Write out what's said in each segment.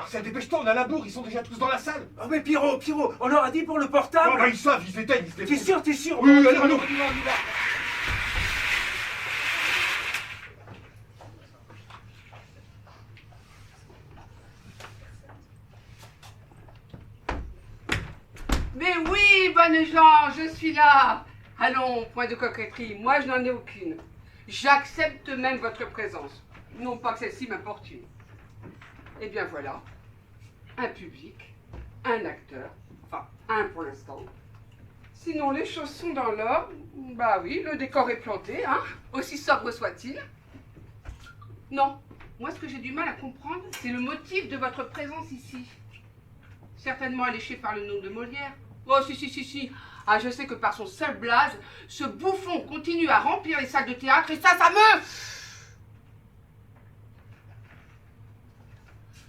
Marcel, dépêche-toi, on a la bourre, ils sont déjà tous dans la salle. Oh mais Pierrot, on leur a dit pour le portable. Oh bah ils savent, ils s'éteignent, ils se débrouillent. T'es sûr Oui, on y allez, va, allez. on y va. Mais oui, bonnes gens, je suis là. Allons, point de coquetterie, moi je n'en ai aucune. J'accepte même votre présence. Non pas que celle-ci m'importune. Eh bien voilà, un public, un acteur, enfin un pour l'instant. Sinon les choses sont dans l'ordre. Bah oui, le décor est planté, hein, aussi sobre soit-il. Non, moi ce que j'ai du mal à comprendre, c'est le motif de votre présence ici. Certainement alléché par le nom de Molière. Oh si. Ah je sais que par son seul blaze, ce bouffon continue à remplir les salles de théâtre et ça me...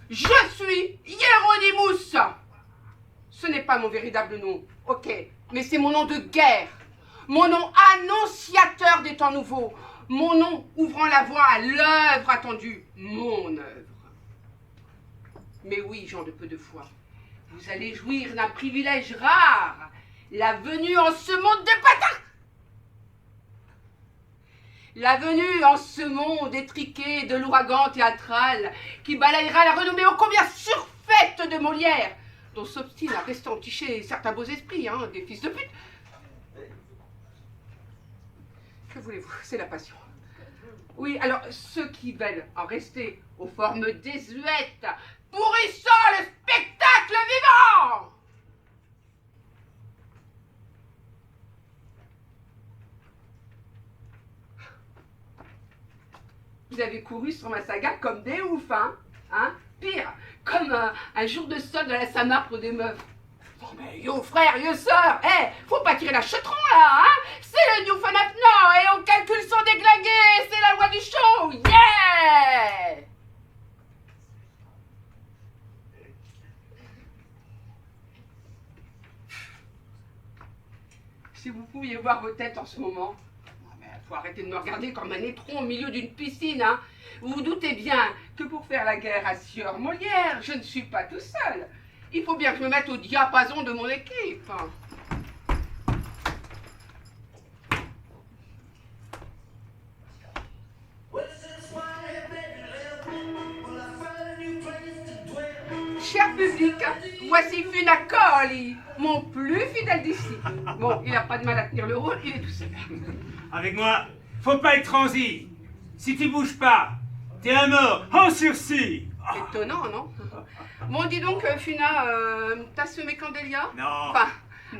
Je suis Hieronymus. Ce n'est pas mon véritable nom, ok, mais c'est mon nom de guerre. Mon nom annonciateur des temps nouveaux. Mon nom ouvrant la voie à l'œuvre attendue. Mon œuvre. Mais oui, gens de peu de foi, vous allez jouir d'un privilège rare. La venue en ce monde de patins. La venue en ce monde étriqué de l'ouragan théâtral qui balayera la renommée ô combien surfaite de Molière, dont s'obstine à rester enticher certains beaux esprits, hein, des fils de pute. Que voulez-vous, c'est la passion. Oui, alors ceux qui veulent en rester aux formes désuètes, pourrissant le spectacle vivant. Vous avez couru sur ma saga comme des oufs, hein, pire, comme un jour de solde à la Samar pour des meufs. Oh mais yo frère, yo sœur, faut pas tirer la chetron là, hein. C'est le New Fun maintenant et on calcule sans déglinguer, c'est la loi du show, yeah. Si vous pouviez voir vos têtes en ce moment. Faut arrêter de me regarder comme un étron au milieu d'une piscine, hein. Vous vous doutez bien que pour faire la guerre à Sieur Molière, je ne suis pas tout seul. Il faut bien que je me mette au diapason de mon équipe. Cher public, voici Funacoli, mon plus fidèle disciple. Bon, il n'a pas de mal à tenir le rôle, il est tout seul. Avec moi, faut pas être transi. Si tu bouges pas, t'es un mort en sursis. Étonnant, non? Bon, dis donc, Funa, t'as semé Candélia? Non. Enfin,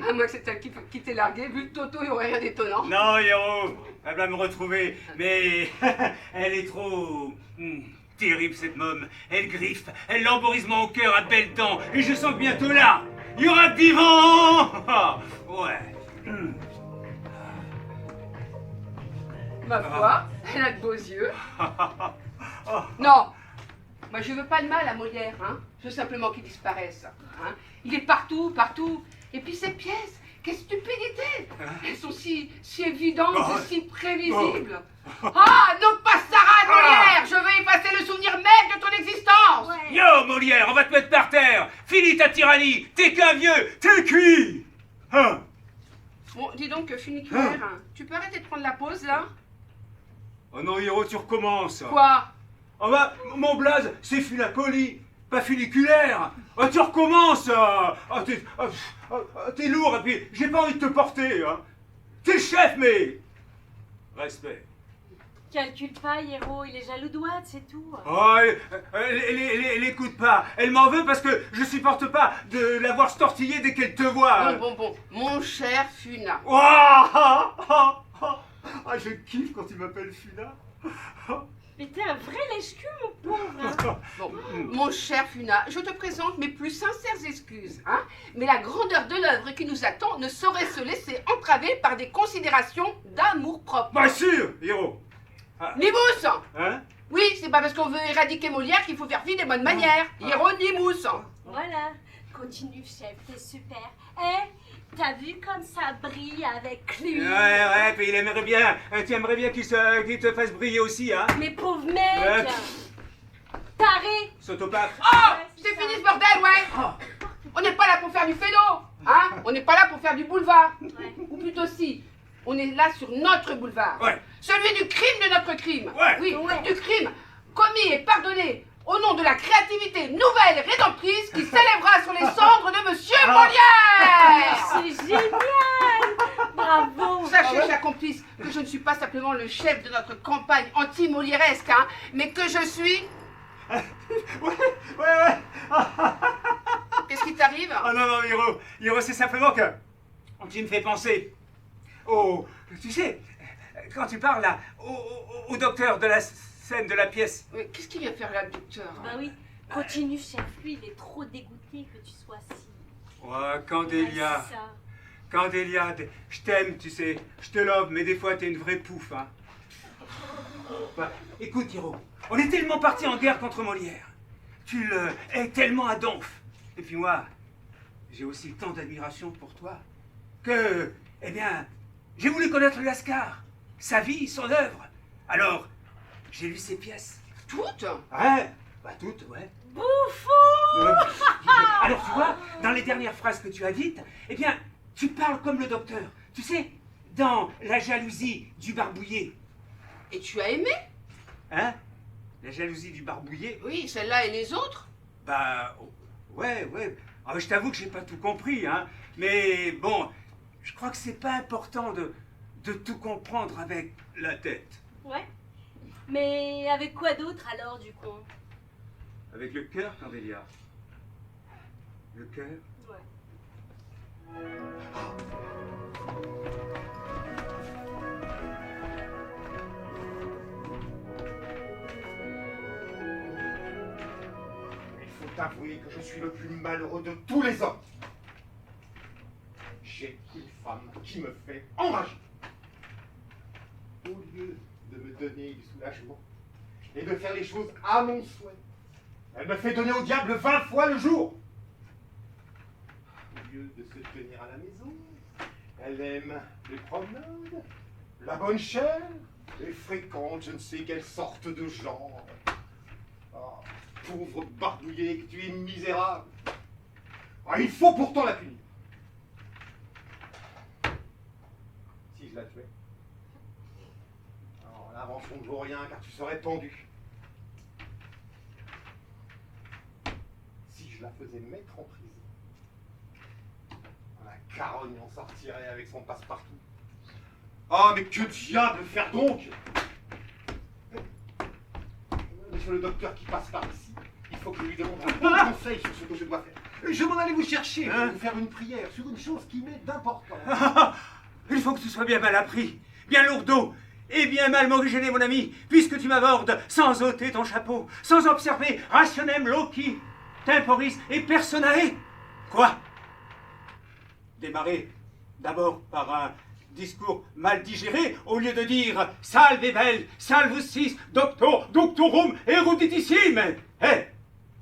à moins que c'est elle qui t'ait largué, vu le toto, il n'y aurait rien d'étonnant. Non, Héros, elle va me retrouver, mais elle est trop... terrible cette môme. Elle griffe, elle l'emborise mon cœur à belles dents, et je sens que bientôt là, il y aura du vent. Ouais. Ma foi, elle a de beaux yeux. Non, moi je veux pas de mal à Molière, hein. Je veux simplement qu'il disparaisse. Hein. Il est partout. Et puis ces pièces, quelle stupidité. Elles sont si évidentes et si prévisibles. Ah, non pas Sarah Molière. Je veux effacer le souvenir même de ton existence. Ouais. Yo, Molière, on va te mettre par terre. Finis ta tyrannie. T'es qu'un vieux, t'es cuit. Hein? Bon, dis donc, funiculaire, tu peux arrêter de prendre la pause là? Oh non, Héros, tu recommences. Quoi? Oh bah, mon blaze, c'est Funacoli, pas funiculaire. Oh, tu recommences. T'es lourd, et puis j'ai pas envie de te porter. Hein. T'es le chef, mais... Respect. Calcule pas, Héros, il est jaloux de Watt, c'est tout. Oh, elle écoute pas. Elle m'en veut parce que je supporte pas de la voir se tortiller dès qu'elle te voit. Bon, mon cher Funa. Ah, je kiffe quand il m'appelle Funa. Mais t'es un vrai lèche-cul, mon pauvre. Bon, mon cher Funa, je te présente mes plus sincères excuses, hein. Mais la grandeur de l'œuvre qui nous attend ne saurait se laisser entraver par des considérations d'amour-propre. Bien sûr, Héros. Nibous! Hein? Oui, c'est pas parce qu'on veut éradiquer Molière qu'il faut faire fi des bonnes manières. Hieronymus. Voilà. Continue, chef, t'es super. T'as vu comme ça brille avec lui? Ouais, puis il aimerait bien. Tu aimerais bien qu'il te fasse briller aussi, hein? Mais pauvre mec! Taré! Sautopathe. Oh! C'est fini ce bordel, ouais. On n'est pas là pour faire du fédo, hein. On n'est pas là pour faire du boulevard. Ouais. Ou plutôt si, on est là sur notre boulevard. Ouais. Celui du crime de notre crime. Ouais. Oui, Ouais. du crime commis et pardonné au nom de la créativité nouvelle et rédemptrice qui s'élèvera sur les cendres de Monsieur Molière. C'est génial! Bravo! Sachez, chers complices, que je ne suis pas simplement le chef de notre campagne anti-molièresque, hein, mais que je suis... Ouais. Qu'est-ce qui t'arrive? Oh non, Hiro, c'est simplement que tu me fais penser tu sais, quand tu parles là, au docteur de la scène de la pièce. Mais qu'est-ce qu'il vient faire là, le docteur? Bah oui, continue, chef. Lui, il est trop dégoûté que tu sois si... Oh, Candélia. Ouais, c'est ça. Candélia, je t'aime, tu sais, je te love, mais des fois t'es une vraie pouffe, hein. Bah, écoute, Hiro, on est tellement partis en guerre contre Molière. Tu le hais tellement à donf. Et puis moi, j'ai aussi tant d'admiration pour toi que, eh bien, j'ai voulu connaître Lascar, sa vie, son œuvre. Alors, j'ai lu ses pièces. Toutes? Ouais, bah toutes, ouais. Bouffon! Alors tu vois, dans les dernières phrases que tu as dites, eh bien, tu parles comme le docteur. Tu sais, dans La jalousie du barbouillé. Et tu as aimé? Hein? La jalousie du barbouillé? Oui, celle-là et les autres? Bah, ouais. Ah, je t'avoue que j'ai pas tout compris, hein. Mais bon, je crois que c'est pas important de tout comprendre avec la tête. Ouais. Mais avec quoi d'autre alors, du coup? Avec le cœur, Candélia. Le cœur? Ouais. Il faut avouer que je suis le plus malheureux de tous les hommes. J'ai une femme qui me fait enrager. Au lieu de me donner du soulagement et de faire les choses à mon souhait, elle me fait donner au diable 20 fois le jour. Au lieu de se tenir à la maison, elle aime les promenades, la bonne chair, et fréquente je ne sais quelle sorte de genre. Ah, pauvre barbouillé, que tu es misérable. Ah, il faut pourtant la punir. Si je la tuais. Alors l'invention ne vaut rien car tu serais pendu. Si je la faisais mettre en prison, la carogne en sortirait avec son passe-partout. Ah, mais que diable faire donc? Monsieur le docteur qui passe par ici, il faut que je lui demande un bon conseil sur ce que je dois faire. Je m'en allais vous chercher pour vous faire une prière sur une chose qui m'est d'importance. Il faut que tu sois bien mal appris, bien lourdeau et bien mal morigéné, mon ami, puisque tu m'abordes sans ôter ton chapeau, sans observer rationem loci, temporis et personae. Quoi? Démarrer d'abord par un discours mal digéré, au lieu de dire « Salve vel, salvus doctorum eruditissime ».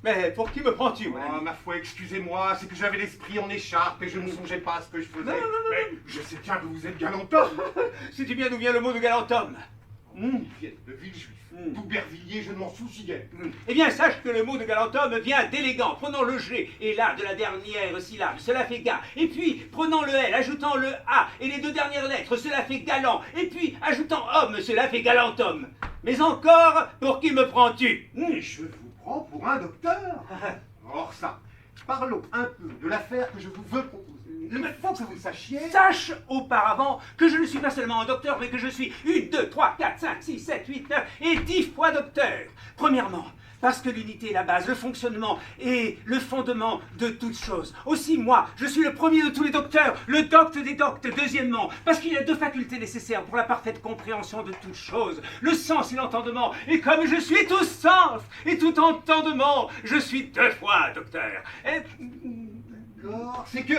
Mais pour qui me prends-tu, mon Ah, ami? ma foi, excusez-moi, c'est que j'avais l'esprit en écharpe et je ne songeais pas à ce que je faisais. Non. Mais je sais bien que vous êtes galant homme. Sais-tu bien d'où vient le mot de galant homme? Ils viennent de Villejuif. D'Aubervilliers, je ne m'en soucie guère. Eh bien, sache que le mot de galant homme vient d'élégant, prenant le G et là de la dernière syllabe, cela fait ga. Et puis, prenant le L, ajoutant le A et les deux dernières lettres, cela fait galant. Et puis, ajoutant homme, cela fait galant homme. Mais encore, pour qui me prends-tu? Et je vous prends pour un docteur. Or ça, parlons un peu de l'affaire que je vous veux proposer. Il faut que vous le sachiez. Sache auparavant que je ne suis pas seulement un docteur, mais que je suis 1, 2, 3, 4, 5, 6, 7, 8, 9 et 10 fois docteur. Premièrement, parce que l'unité est la base, le fonctionnement et le fondement de toute chose. Aussi, moi, je suis le premier de tous les docteurs, le docte des doctes. Deuxièmement, parce qu'il y a deux facultés nécessaires pour la parfaite compréhension de toute chose, le sens et l'entendement. Et comme je suis tout sens et tout entendement, je suis 2 fois docteur. D'accord, c'est que...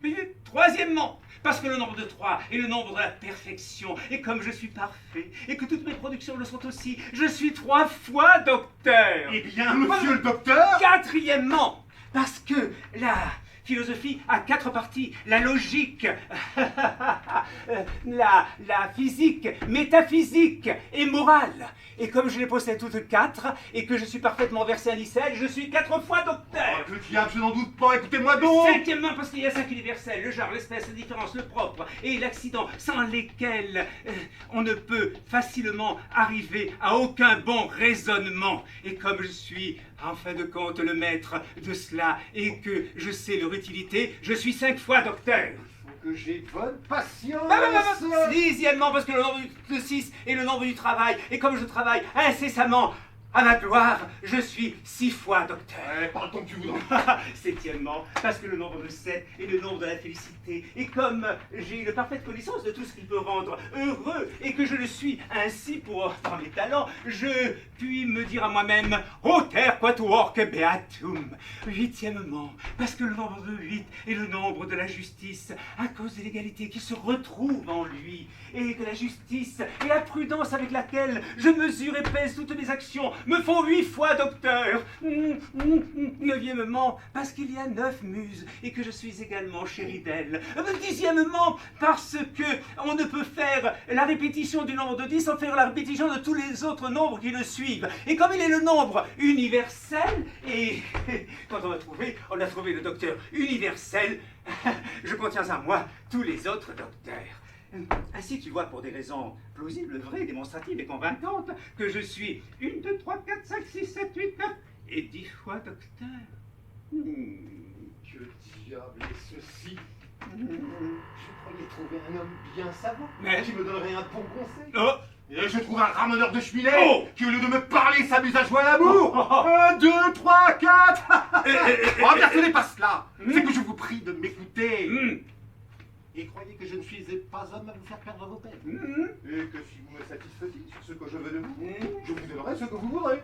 Mais troisièmement, parce que le nombre de 3 est le nombre de la perfection. Et comme je suis parfait, et que toutes mes productions le sont aussi, je suis 3 fois docteur. Eh bien, monsieur le docteur... Quatrièmement, parce que la philosophie a 4 parties. La logique, la physique, métaphysique et morale. Et comme je les possède toutes 4 et que je suis parfaitement versé à l'icelle, je suis 4 fois docteur. Oh, que diable, je n'en doute pas, écoutez-moi donc. 5e, parce qu'il y a 5 universels, le genre, l'espèce, la différence, le propre et l'accident, sans lesquels on ne peut facilement arriver à aucun bon raisonnement. Et comme je suis, en fin de compte, le maître de cela et que je sais leur utilité, je suis 5 fois docteur. Que j'ai bonne patience. 6e, parce que le nombre de 6 est le nombre du travail. Et comme je travaille incessamment à ma gloire, je suis 6 fois docteur. Ouais, parle tant que tu voudras. 7e, parce que le nombre de 7 est le nombre de la félicité. Et comme j'ai une parfaite connaissance de tout ce qui peut rendre heureux, et que je le suis ainsi par mes talents, je puis me dire à moi-même, Auter quatuorque beatum. 8e, parce que le nombre de 8 est le nombre de la justice, à cause de l'égalité qui se retrouve en lui, et que la justice et la prudence avec laquelle je mesure et pèse toutes mes actions me font 8 fois docteur. 9e, parce qu'il y a 9 muses et que je suis également chéri d'elles. 10e, parce que on ne peut faire la répétition du nombre de 10 sans faire la répétition de tous les autres nombres qui le suivent. Et comme il est le nombre universel, et quand on a trouvé le docteur universel, je contiens en moi tous les autres docteurs. Ainsi, tu vois, pour des raisons plausibles, vraies, démonstratives et convaincantes, que je suis 1, 2, 3, 4, 5, 6, 7, 8, 9 et 10 fois docteur. Que diable est ceci? Je croyais trouver un homme bien savant qui me donnerait un bon conseil. Oh. Et je trouve un ramoneur de cheminée qui, au lieu de me parler, s'amuse à jouer à l'amour. 1, 2, 3, 4. Oh, bien, ce n'est pas cela. C'est que je vous prie de m'écouter. Et croyez que je ne suis pas homme à vous faire perdre vos peines. Et que si vous me satisfaisiez sur ce que je veux de vous, je vous donnerai ce que vous voudrez.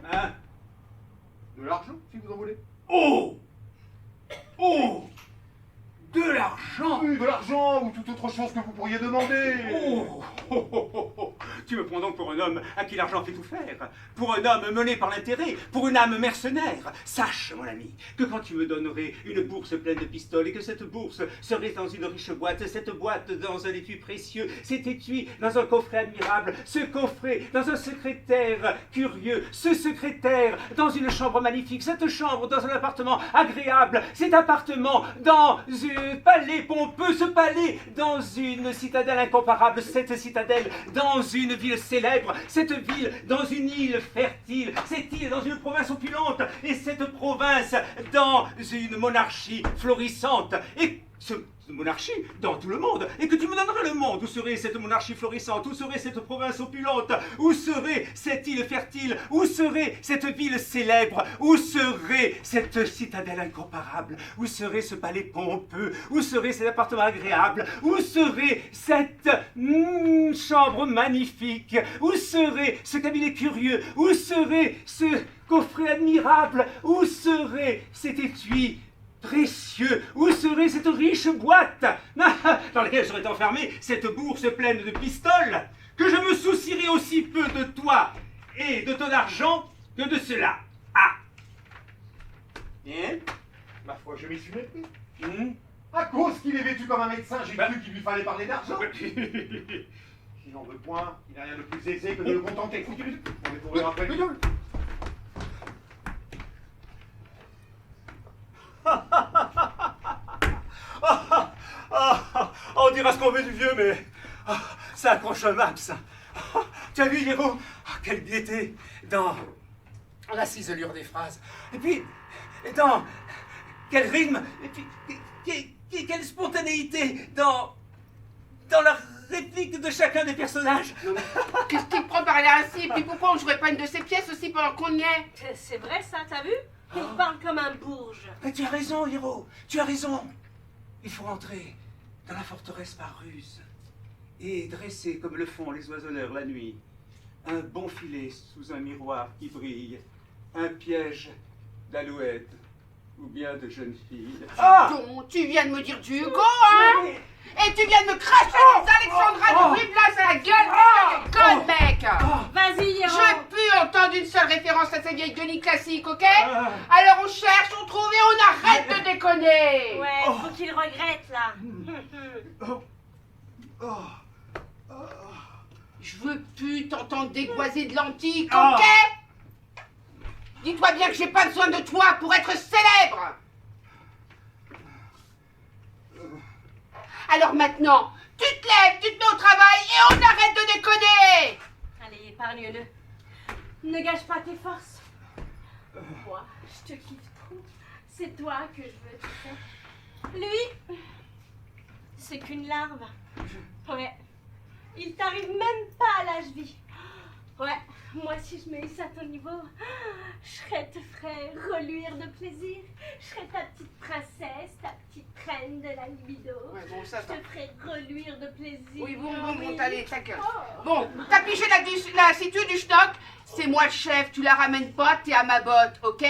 De l'argent, si vous en voulez. Oh! De l'argent! Oui, de l'argent ou toute autre chose que vous pourriez demander. Tu me prends donc pour un homme à qui l'argent fait tout faire, pour un homme mené par l'intérêt, pour une âme mercenaire. Sache, mon ami, que quand tu me donnerais une bourse pleine de pistoles et que cette bourse serait dans une riche boîte, cette boîte dans un étui précieux, cet étui dans un coffret admirable, ce coffret dans un secrétaire curieux, ce secrétaire dans une chambre magnifique, cette chambre dans un appartement agréable, cet appartement dans un palais pompeux, ce palais dans une citadelle incomparable, cette citadelle dans une ville célèbre, cette ville dans une île fertile, cette île dans une province opulente, et cette province dans une monarchie florissante, et cette monarchie dans tout le monde, et que tu me donnerais le monde. Où serait cette monarchie florissante? Où serait cette province opulente? Où serait cette île fertile? Où serait cette ville célèbre? Où serait cette citadelle incomparable? Où serait ce palais pompeux? Où serait cet appartement agréable? Où serait cette chambre magnifique? Où serait ce cabinet curieux? Où serait ce coffret admirable? Où serait cet étui précieux? Où serait cette riche boîte dans laquelle serait enfermée cette bourse pleine de pistoles? Que je me soucierais aussi peu de toi et de ton argent que de cela. Ma foi, je m'y suis méfié. À cause qu'il est vêtu comme un médecin, j'ai cru qu'il lui fallait parler d'argent. S'il n'en veut point, il n'y a rien de plus aisé que de le contenter. On est pour le rappeler. On dira ce qu'on veut du vieux, mais ça accroche un max. Tu as vu, Héros, quelle gaieté dans la ciselure des phrases. Et puis, dans quel rythme, et puis, quelle spontanéité dans la réplique de chacun des personnages. Qu'est-ce qu'il prend par là ainsi? Et puis pourquoi on jouerait pas une de ses pièces aussi pendant qu'on y est? C'est vrai ça, t'as vu? Il parle comme un bourge. Mais tu as raison, Héros, tu as raison. Il faut entrer dans la forteresse par ruse et dresser, comme le font les oiseleurs la nuit, un bon filet sous un miroir qui brille, un piège d'alouette ou bien de jeune fille. Donc, tu viens de me dire du Hugo, hein? Et tu viens de me cracher des Alexandra de Riblas à la gueule, mec! Conne, mec! Vas-y, Héros. Je pue entendu une seule référence à ces vieilles guenilles classiques, ok? Alors on cherche, on trouve et on arrête de déconner! Ouais, faut qu'il regrette, là. Je veux plus t'entendre dégoiser de l'antique, ok? Dis-toi bien que j'ai pas besoin de toi pour être célèbre! Alors maintenant, tu te lèves, tu te mets au travail et on arrête de déconner! Allez, épargne-le. Ne gâche pas tes forces. Moi, je te kiffe trop. C'est toi que je veux, tu sais. Lui, c'est qu'une larve. Ouais. Il t'arrive même pas à l'âge vie. Ouais, moi si je me hisse à ton niveau, te ferais reluire de plaisir. Je serais ta petite princesse, ta petite reine de la libido. Ouais, bon, ça Je va. te ferais reluire de plaisir. Oui, bon, oui. allez, ta gueule. Oh. Bon, t'as pigé la situ du schnock, c'est moi le chef, tu la ramènes pas, t'es à ma botte, ok?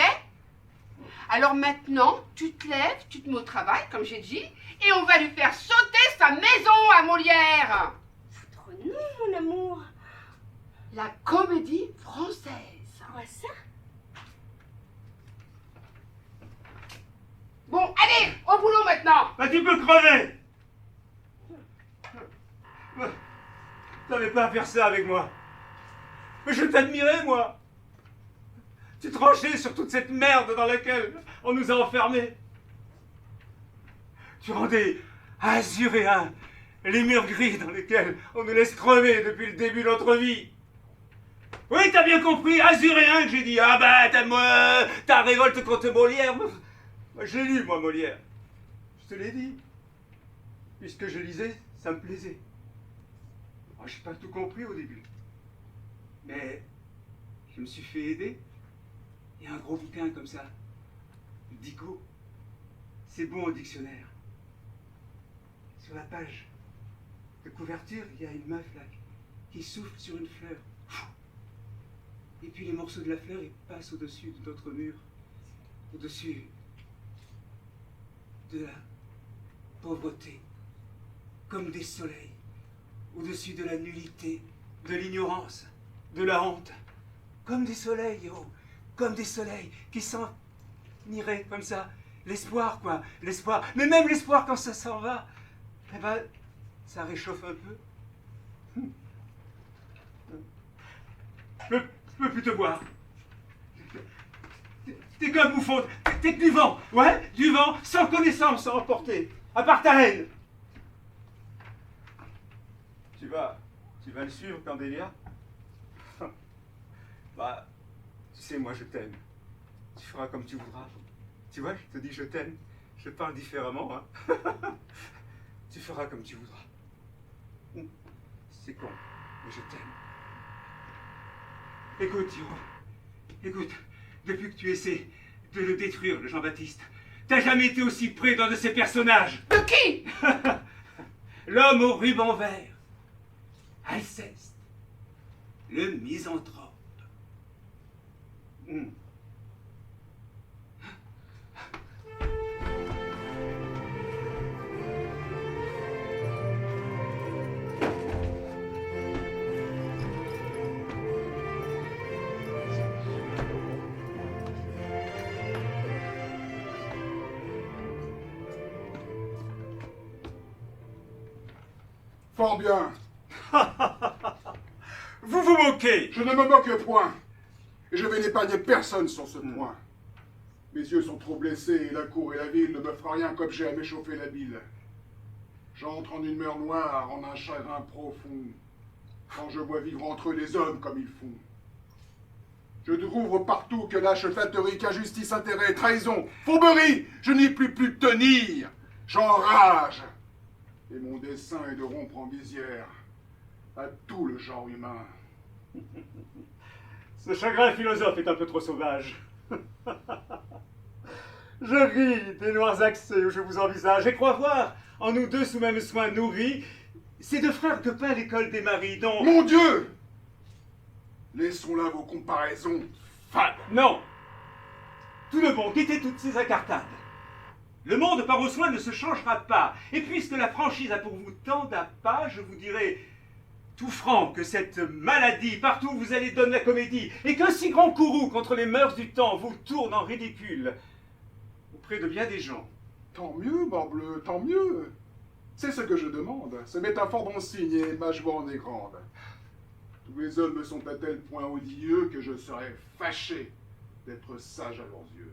Alors maintenant, tu te lèves, tu te mets au travail, comme j'ai dit, et on va lui faire sauter sa maison à Molière. Trop non, mon amour. La comédie française. Quoi ça? Bon, allez, au boulot maintenant. Bah tu peux crever. T'avais pas à faire ça avec moi. Mais je t'admirais, moi. Tu tranchais sur toute cette merde dans laquelle on nous a enfermés. Tu rendais azuréens les murs gris dans lesquels on nous laisse crever depuis le début de notre vie. Oui, t'as bien compris, azuréen, que j'ai dit. Ah bah, ta révolte contre Molière. Moi, j'ai lu, moi, Molière. Je te l'ai dit. Puisque je lisais, ça me plaisait. Moi, j'ai pas tout compris au début. Mais je me suis fait aider. Il y a un gros bouquin comme ça. Dico. C'est bon au dictionnaire. Sur la page de couverture, il y a une meuf là qui souffle sur une fleur. Et puis les morceaux de la fleur, ils passent au-dessus de notre mur. Au-dessus de la pauvreté. Comme des soleils. Au-dessus de la nullité, de l'ignorance, de la honte. Comme des soleils, oh. Comme des soleils qui s'en iraient comme ça. L'espoir, quoi. L'espoir. Mais même l'espoir, quand ça s'en va, eh ben, ça réchauffe un peu. Je peux plus te voir. T'es qu'un bouffon. T'es que du vent. Ouais, du vent, sans connaissance, sans emporter. À part ta haine. Tu vas le suivre, Candélia? Bah, tu sais, moi je t'aime. Tu feras comme tu voudras. Tu vois, je te dis je t'aime. Je parle différemment, hein. Tu feras comme tu voudras. C'est con, mais je t'aime. Écoute, Hiro. Écoute, depuis que tu essaies de le détruire, le Jean-Baptiste, t'as jamais été aussi près d'un de ces personnages. De qui? L'homme au ruban vert. Alceste. Le misanthrope. Fort bien. Vous vous moquez. Je ne me moque point. Et je vais n'épargner personne sur ce point. Mes yeux sont trop blessés et la cour et la ville ne me fera rien qu'objet à m'échauffer la bile. J'entre en une mer noire, en un chagrin profond, quand je vois vivre entre eux des hommes comme ils font. Je découvre partout que lâche flatterie, qu'injustice, intérêt, trahison, fourberie, je n'y puis plus tenir. J'enrage. Et mon dessein est de rompre en visière à tout le genre humain. Ce chagrin philosophe est un peu trop sauvage. Je ris des noirs accès où je vous envisage et crois voir en nous deux sous même soin nourris ces deux frères de pain à l'école des maris dont... Mon Dieu! Laissons là vos comparaisons fades. Non! Tout de bon, quittez toutes ces incartades. Le monde par vos soins ne se changera pas. Et puisque la franchise a pour vous tant d'appât, je vous dirai tout franc que cette maladie, partout où vous allez, donne la comédie, et qu'un si grand courroux contre les mœurs du temps vous tourne en ridicule auprès de bien des gens. Tant mieux, morbleu, tant mieux. C'est ce que je demande. Ce métaphore bon signe et ma joie en est grande. Tous les hommes me sont à tel point odieux que je serais fâché d'être sage à leurs yeux.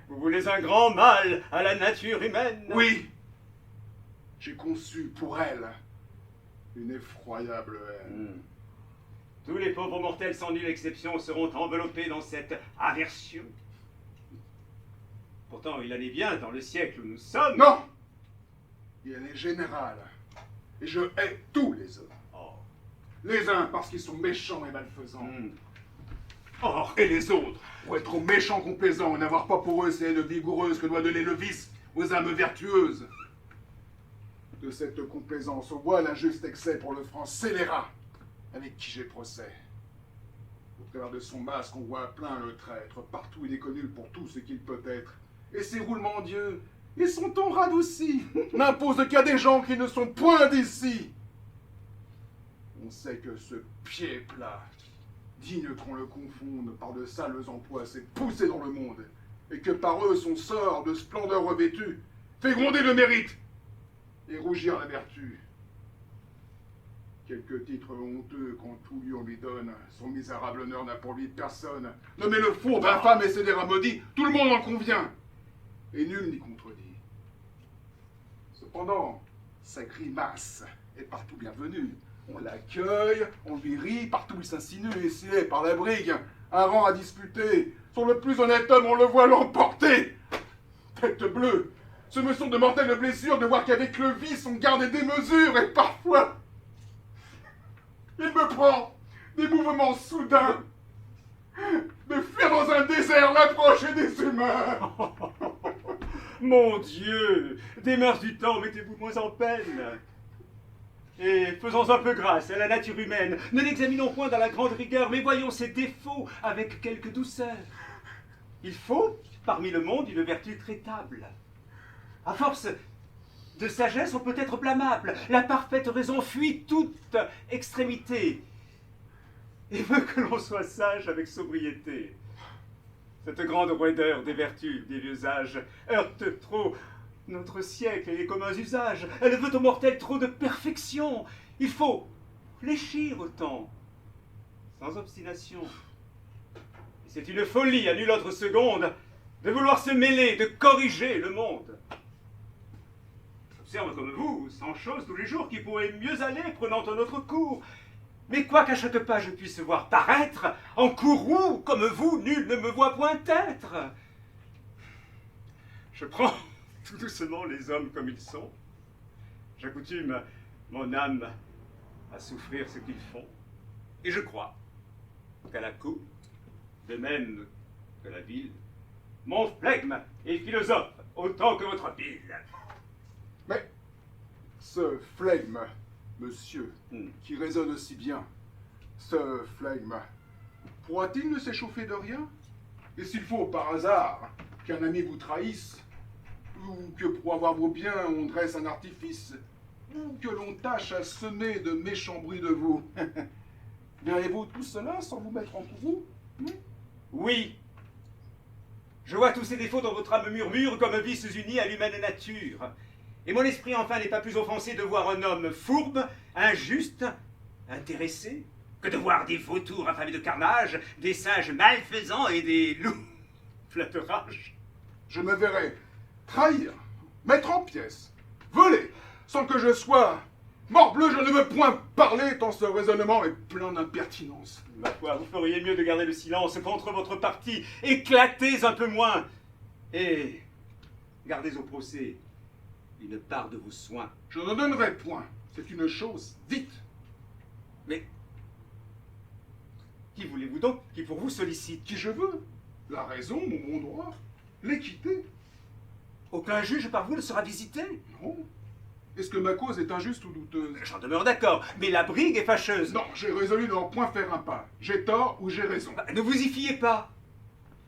Vous voulez un grand mal à la nature humaine? Oui, j'ai conçu pour elle une effroyable haine. Tous les pauvres mortels, sans nulle exception, seront enveloppés dans cette aversion. Pourtant, il en est bien dans le siècle où nous sommes. Non! Il est général. Et je hais tous les hommes. Oh. Les uns parce qu'ils sont méchants et malfaisants. Oh. Et les autres pour être trop méchants, complaisants et n'avoir pas pour eux ces haines vigoureuses que doit donner le vice aux âmes vertueuses. De cette complaisance au bois, l'injuste excès pour le franc scélérat avec qui j'ai procès. Au travers de son masque, on voit plein le traître. Partout, il est connu pour tout ce qu'il peut être. Et ses roulements d'yeux, ils sont ton radoucis, n'impose qu'à des gens qui ne sont point d'ici. On sait que ce pied plat, digne qu'on le confonde par de sales emplois, s'est poussé dans le monde, et que par eux son sort de splendeur revêtu fait gronder le mérite et rougir la vertu. Quelques titres honteux quand tout lieu on lui donne, son misérable honneur n'a pour lui personne. Nommer le fourbe, infâme et scélérat maudit, tout le monde en convient, et nul n'y contredit. Cependant, sa grimace est partout bienvenue. On l'accueille, on lui rit, partout il s'insinue, et s'il est par la brigue, un rang à disputer. Sur le plus honnête homme, on le voit l'emporter. Tête bleue, ce me sont de mortelles blessures de voir qu'avec le vice on garde des mesures, et parfois, il me prend des mouvements soudains de fuir dans un désert l'approche des humains. Mon Dieu, des mœurs du temps, mettez-vous moins en peine. Et faisons un peu grâce à la nature humaine. Ne l'examinons point dans la grande rigueur, mais voyons ses défauts avec quelque douceur. Il faut, parmi le monde, une vertu traitable. À force de sagesse, on peut être blâmable. La parfaite raison fuit toute extrémité et veut que l'on soit sage avec sobriété. Cette grande roideur des vertus des vieux âges heurte trop notre siècle et les communs usages. Elle veut aux mortels trop de perfection. Il faut fléchir au temps, sans obstination. Et c'est une folie à nulle autre seconde de vouloir se mêler, de corriger le monde. J'observe comme vous, 100 choses tous les jours qui pourraient mieux aller prenant un autre cours. Mais quoi qu'à chaque pas je puisse voir paraître, en courroux, comme vous, nul ne me voit point être. Je prends tout doucement les hommes comme ils sont. J'accoutume mon âme à souffrir ce qu'ils font. Et je crois qu'à la cour, de même que la ville, mon flegme est philosophe autant que votre bile. Mais ce flegme, monsieur, qui résonne si bien, ce flegme, pourra-t-il ne s'échauffer de rien? Et s'il faut, par hasard, qu'un ami vous trahisse, ou que pour avoir vos biens, on dresse un artifice, ou que l'on tâche à semer de méchants bruits de vous, verrez-vous tout cela sans vous mettre en courroux? Oui. Je vois tous ces défauts dans votre âme murmure comme vices unis à l'humaine nature. Et mon esprit, enfin, n'est pas plus offensé de voir un homme fourbe, injuste, intéressé, que de voir des vautours affamés de carnage, des singes malfaisants et des loups flatterages. Je me verrai trahir, mettre en pièces, voler, sans que je sois morbleu, je ne veux point parler, tant ce raisonnement est plein d'impertinence. Ma foi, vous feriez mieux de garder le silence contre votre parti, éclatez un peu moins, et gardez au procès une part de vos soins. Je ne donnerai point, c'est une chose dite. Mais qui voulez-vous donc qui pour vous sollicite? Qui je veux, la raison, mon bon droit, l'équité. Aucun juge par vous ne sera visité? Non. Est-ce que ma cause est injuste ou douteuse? J'en demeure d'accord, mais la brigue est fâcheuse. Non, j'ai résolu de n'en point faire un pas. J'ai tort ou j'ai raison. Bah, ne vous y fiez pas.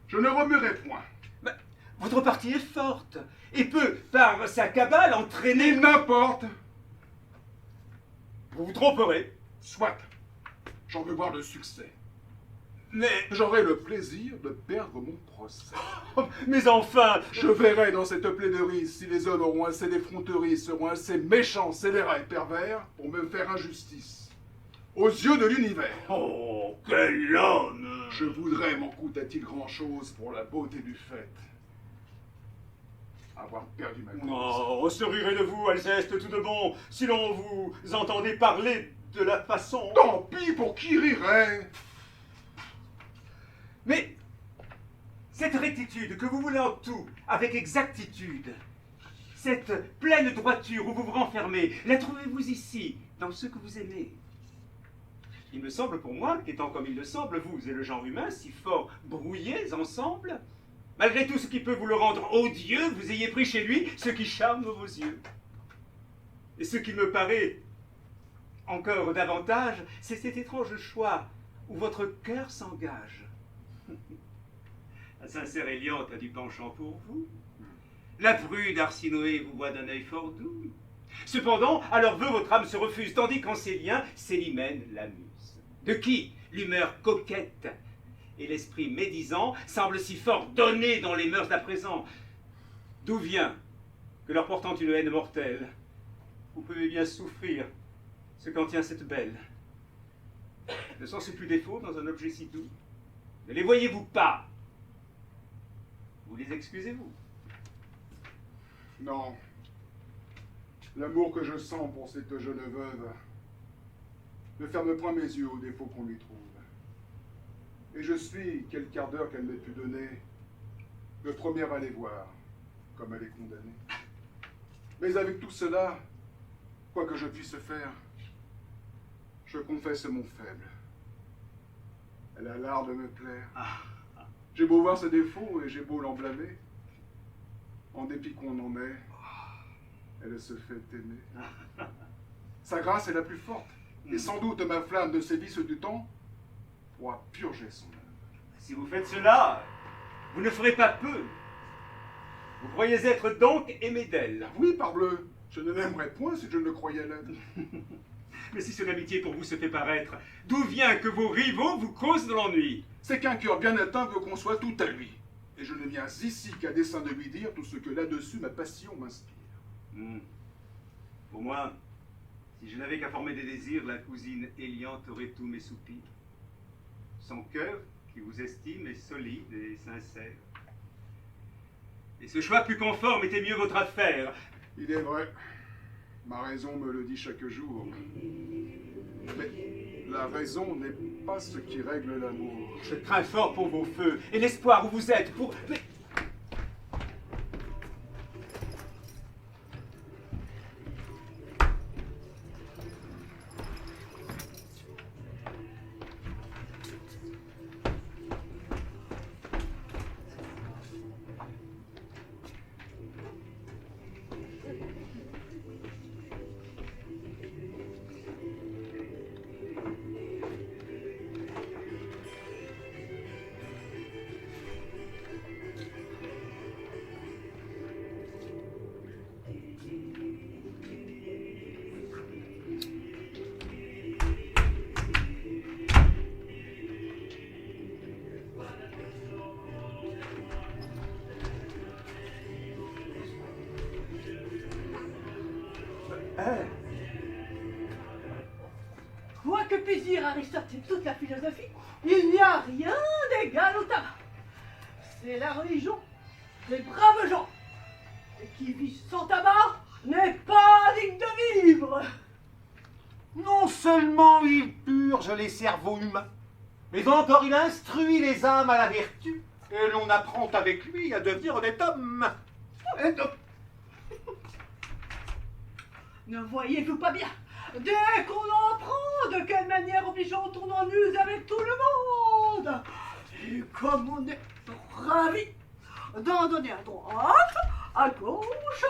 Je ne remuerai point. Bah, votre partie est forte et peut, par sa cabale, entraîner... N'importe. Vous vous tromperez. Soit. J'en veux voir le succès. Mais... J'aurai le plaisir de perdre mon procès. Mais enfin... Je verrai dans cette plaidoirie si les hommes auront assez d'effronterie, seront assez méchants, scélérats et pervers pour me faire injustice. Aux yeux de l'univers. Oh, quel homme! Je voudrais, m'en coûte-t-il grand-chose pour la beauté du fait. Avoir perdu ma cause. Oh, on se rirait de vous, Alceste, tout de bon, si l'on vous entendait parler de la façon... Tant pis pour qui rirait. Mais cette rectitude que vous voulez en tout, avec exactitude, cette pleine droiture où vous vous renfermez, la trouvez-vous ici, dans ce que vous aimez? Il me semble pour moi qu'étant comme il le semble, vous et le genre humain, si fort brouillés ensemble, malgré tout ce qui peut vous le rendre odieux, vous ayez pris chez lui ce qui charme vos yeux. Et ce qui me paraît encore davantage, c'est cet étrange choix où votre cœur s'engage. La sincère Éliante a du penchant pour vous. La prude Arsinoé vous voit d'un œil fort doux. Cependant, à leurs vœux, votre âme se refuse, tandis qu'en ses liens, Célimène l'amuse. De qui l'humeur coquette et l'esprit médisant semblent si fort donnés dans les mœurs d'à présent? D'où vient que leur portant une haine mortelle, vous pouvez bien souffrir ce qu'en tient cette belle? Ne sont-ce plus défauts dans un objet si doux? Ne les voyez-vous pas? Vous les excusez-vous? Non. L'amour que je sens pour cette jeune veuve ne ferme point mes yeux aux défauts qu'on lui trouve. Et je suis, quel quart d'heure qu'elle m'ait pu donner, le premier à les voir, comme elle est condamnée. Mais avec tout cela, quoi que je puisse faire, je confesse mon faible. Elle a l'art de me plaire. J'ai beau voir ses défauts et j'ai beau l'en blâmer. En dépit qu'on en est, elle se fait aimer. Sa grâce est la plus forte. Et sans doute ma flamme de ses vices du temps pourra purger son âme. Si vous faites cela, vous ne ferez pas peu. Vous croyez être donc aimé d'elle. Oui, parbleu, je ne l'aimerais point si je ne le croyais l'être. Mais si son amitié pour vous se fait paraître, d'où vient que vos rivaux vous causent de l'ennui? C'est qu'un cœur bien atteint veut qu'on soit tout à lui. Et je ne viens ici qu'à dessein de lui dire tout ce que là-dessus ma passion m'inspire. Au moins, si je n'avais qu'à former des désirs, la cousine Éliante aurait tous mes soupirs. Son cœur, qui vous estime, est solide et sincère. Et ce choix plus conforme était mieux votre affaire. Il est vrai. Ma raison me le dit chaque jour. Mais la raison n'est pas ce qui règle l'amour. Je crains fort pour vos feux et l'espoir où vous êtes pour... Mais... Quoi que puisse dire Aristote et toute la philosophie, il n'y a rien d'égal au tabac. C'est la religion des braves gens. Et qui vit sans tabac n'est pas digne de vivre. Non seulement il purge les cerveaux humains, mais encore il instruit les âmes à la vertu, et l'on apprend avec lui à devenir honnête homme. Ne voyez-vous pas bien? Dès qu'on en prend, de quelle manière obligeante on en use avec tout le monde. Et comme on est ravis d'en donner à droite, à gauche,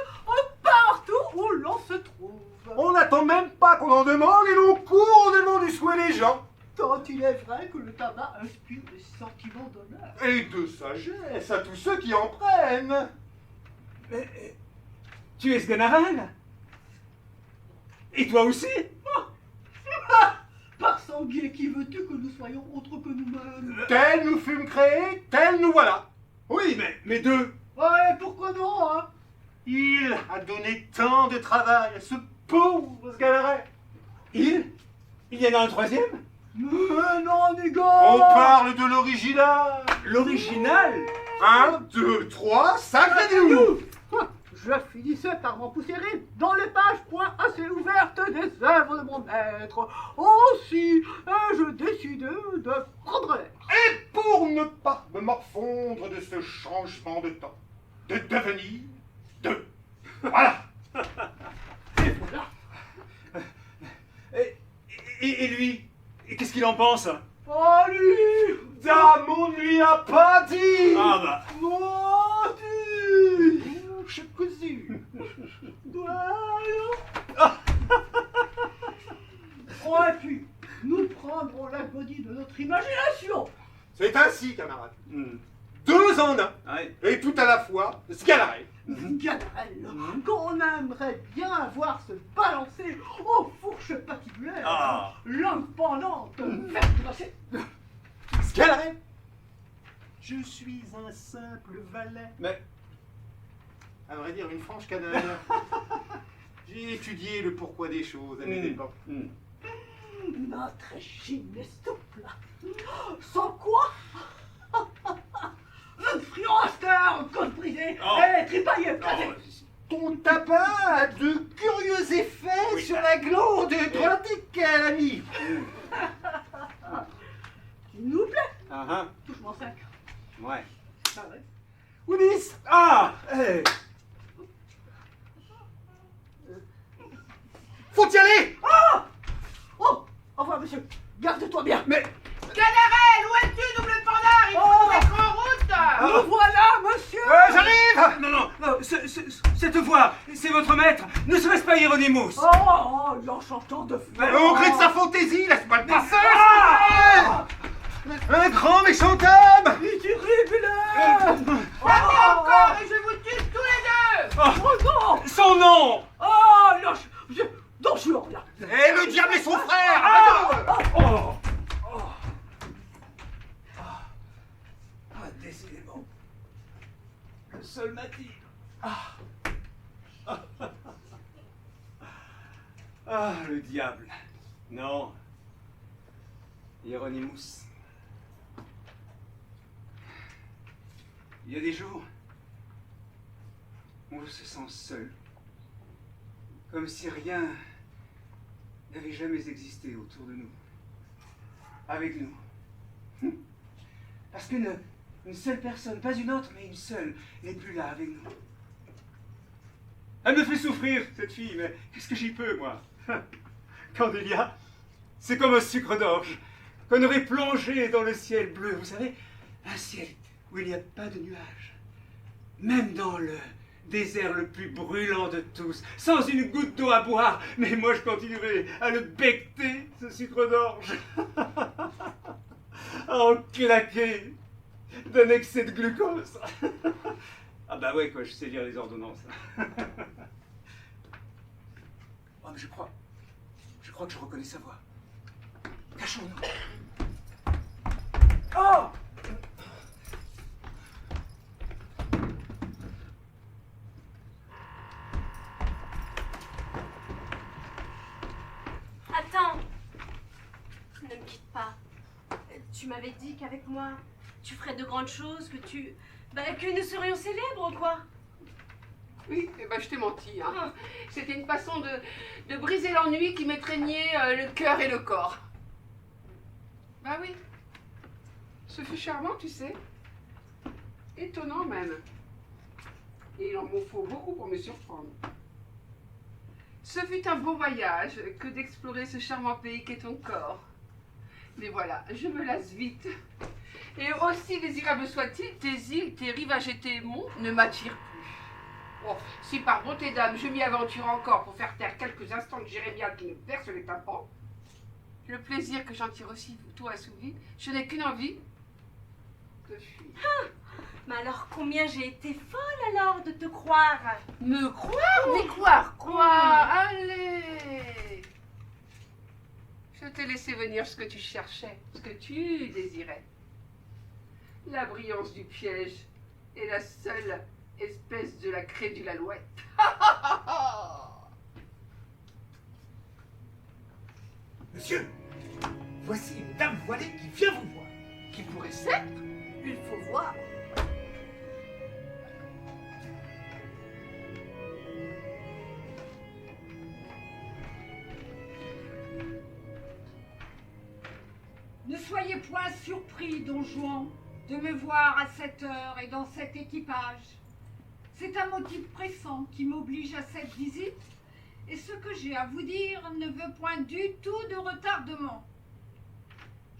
partout où l'on se trouve. On n'attend même pas qu'on en demande et l'on court au devant du souhait des gens. Tant il est vrai que le tabac inspire des sentiments d'honneur. Et de sagesse à tous ceux qui en prennent. Tu es Sganarelle? Et toi aussi? Tanguy, qui veux-tu que nous soyons autres que nous-mêmes? Tels nous fûmes créés, tels nous voilà. Oui, mais deux. Ouais, pourquoi non, hein? Il a donné tant de travail à ce pauvre Scalaret. Il y en a un troisième? Mais non, Nigo! On parle de l'original. L'original? 1, 2, 3, sacrez-nous! Je finissais par m'empoussiérer dans les pages point assez ouvertes des œuvres de mon maître. Aussi, je décidai de prendre l'air. Et pour ne pas me morfondre de ce changement de temps, de devenir, de... Voilà! Et voilà. Et lui? Qu'est-ce qu'il en pense? Allez! Dame, on ne lui a pas dit! Ah bah. Maudit! Je cousu. Oh, et puis, nous prendrons l'agonie de notre imagination. C'est ainsi, camarade. Hmm. 2 en 1. Ouais. Et tout à la fois, Scalaret. Ganarelle, qu'on aimerait bien voir se balancer aux fourches patibulaires, Ah. langue pendante, verte glacée. Scalaret. Je suis un simple valet. Mais À vrai dire, une franche canaille. J'ai étudié le pourquoi des choses à mes dépens. Notre Chine est souple. Sans quoi un friandster, côte brisée, Oh. et tripaillé, placé. Ton tabac a de curieux effets Oui. sur la glande drôlatique, l'ami. S'il nous plaît, Ah touche-moi 5. ouais. Ah ouais. Oui, miss. Ah eh. Faut y aller. Oh, au revoir, monsieur. Garde-toi bien. Mais Canarelle, où es-tu, double pendard? Il faut Oh. nous mettre en route! Nous voilà, monsieur. J'arrive. non, cette voix, c'est votre maître. Ne serait-ce pas Hieronymus? Oh, l'enchantant de fer. Au gré de sa fantaisie, laisse-moi le passer. Ah Un grand méchant homme. Il est terrible. Parlez encore et je vous tue tous les deux! Oh non. Son nom! Oh, lâche. Donc je suis hors là. Et le diable est son frère. Oh! Décidément. Le seul m'attire. Le diable. Non. Hieronymus. Il y a des jours où on se sent seul. Comme si rien n'avait jamais existé autour de nous. Avec nous. Parce qu'une seule personne, pas une autre, mais une seule, n'est plus là avec nous. Elle me fait souffrir, cette fille, mais qu'est-ce que j'y peux, moi? Candélia, c'est comme un sucre d'orge qu'on aurait plongé dans le ciel bleu. Vous savez, un ciel où il n'y a pas de nuages. Même dans le désert le plus brûlant de tous, sans une goutte d'eau à boire. Mais moi, je continuerai à le becqueter, ce sucre d'orge. À en claquer d'un excès de glucose. Ah bah ouais, quoi, je sais lire les ordonnances. Oh, mais je crois que je reconnais sa voix. Cachons-nous. Oh! Attends. Ne me quitte pas. Tu m'avais dit qu'avec moi, tu ferais de grandes choses, que nous serions célèbres, quoi. Oui, eh ben, je t'ai menti. Hein. C'était une façon de briser l'ennui qui m'étreignait le cœur et le corps. Bah oui. Ce fut charmant, tu sais. Étonnant même. Et il en m'en faut beaucoup pour me surprendre. Ce fut un beau voyage que d'explorer ce charmant pays qu'est ton corps. Mais voilà, je me lasse vite. Et aussi désirable soit-il, tes îles, tes rivages et tes monts ne m'attirent plus. Oh, si par bonté d'âme je m'y aventure encore pour faire taire quelques instants de jérémiade qui me percent les tympans, le plaisir que j'en tire aussi tout assouvi, je n'ai qu'une envie de fuir. Mais alors combien j'ai été folle alors de te croire. Me croire? Mais croire quoi? Allez! Je t'ai laissé laissé venir ce que tu cherchais, ce que tu désirais. La brillance du piège est la seule espèce de la craie du l'alouette. Monsieur, voici une dame voilée qui vient vous voir. Qui pourrait s'être? Il faut voir. Ne soyez point surpris, Don Juan, de me voir à cette heure et dans cet équipage. C'est un motif pressant qui m'oblige à cette visite, et ce que j'ai à vous dire ne veut point du tout de retardement.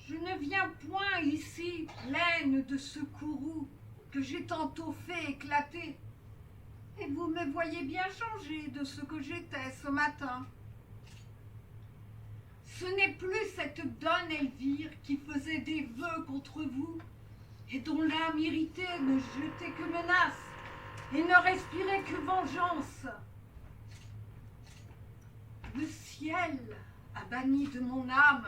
Je ne viens point ici pleine de ce courroux que j'ai tantôt fait éclater, et vous me voyez bien changé de ce que j'étais ce matin. Ce n'est plus cette donne Elvire qui faisait des vœux contre vous, et dont l'âme irritée ne jetait que menaces, et ne respirait que vengeance. Le ciel a banni de mon âme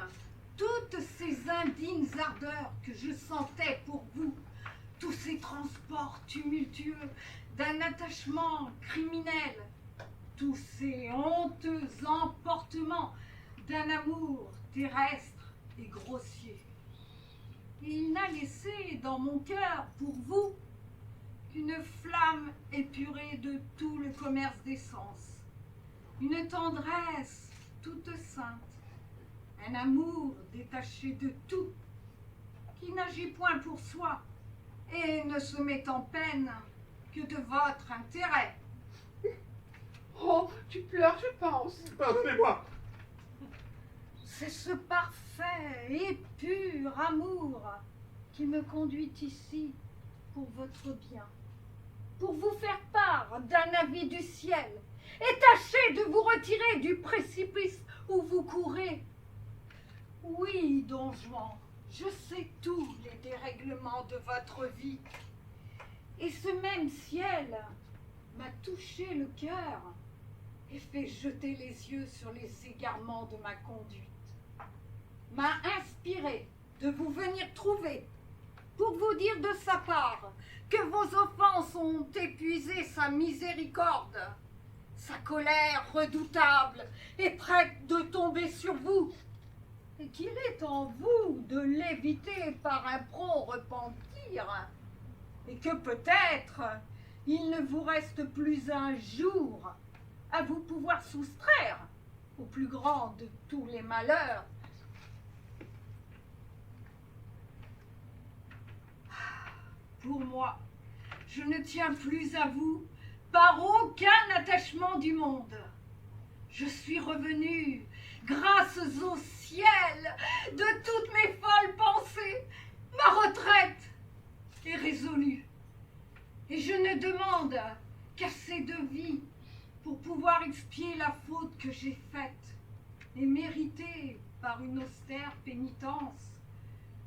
toutes ces indignes ardeurs que je sentais pour vous, tous ces transports tumultueux d'un attachement criminel, tous ces honteux emportements d'un amour terrestre et grossier. Et il n'a laissé dans mon cœur pour vous qu'une flamme épurée de tout le commerce des sens, une tendresse toute sainte, un amour détaché de tout, qui n'agit point pour soi et ne se met en peine que de votre intérêt. Oh, tu pleures, je pense. Pardonnez-moi. C'est ce parfait et pur amour qui me conduit ici pour votre bien, pour vous faire part d'un avis du ciel et tâcher de vous retirer du précipice où vous courez. Oui, Don Juan, je sais tous les dérèglements de votre vie, et ce même ciel m'a touché le cœur et fait jeter les yeux sur les égarements de ma conduite, m'a inspiré de vous venir trouver pour vous dire de sa part que vos offenses ont épuisé sa miséricorde. Sa colère redoutable est prête de tomber sur vous, et qu'il est en vous de l'éviter par un prompt repentir, et que peut-être il ne vous reste plus un jour à vous pouvoir soustraire au plus grand de tous les malheurs. Pour moi, je ne tiens plus à vous par aucun attachement du monde. Je suis revenue, grâce au ciel, de toutes mes folles pensées. Ma retraite est résolue, et je ne demande qu'assez de vie pour pouvoir expier la faute que j'ai faite et mériter par une austère pénitence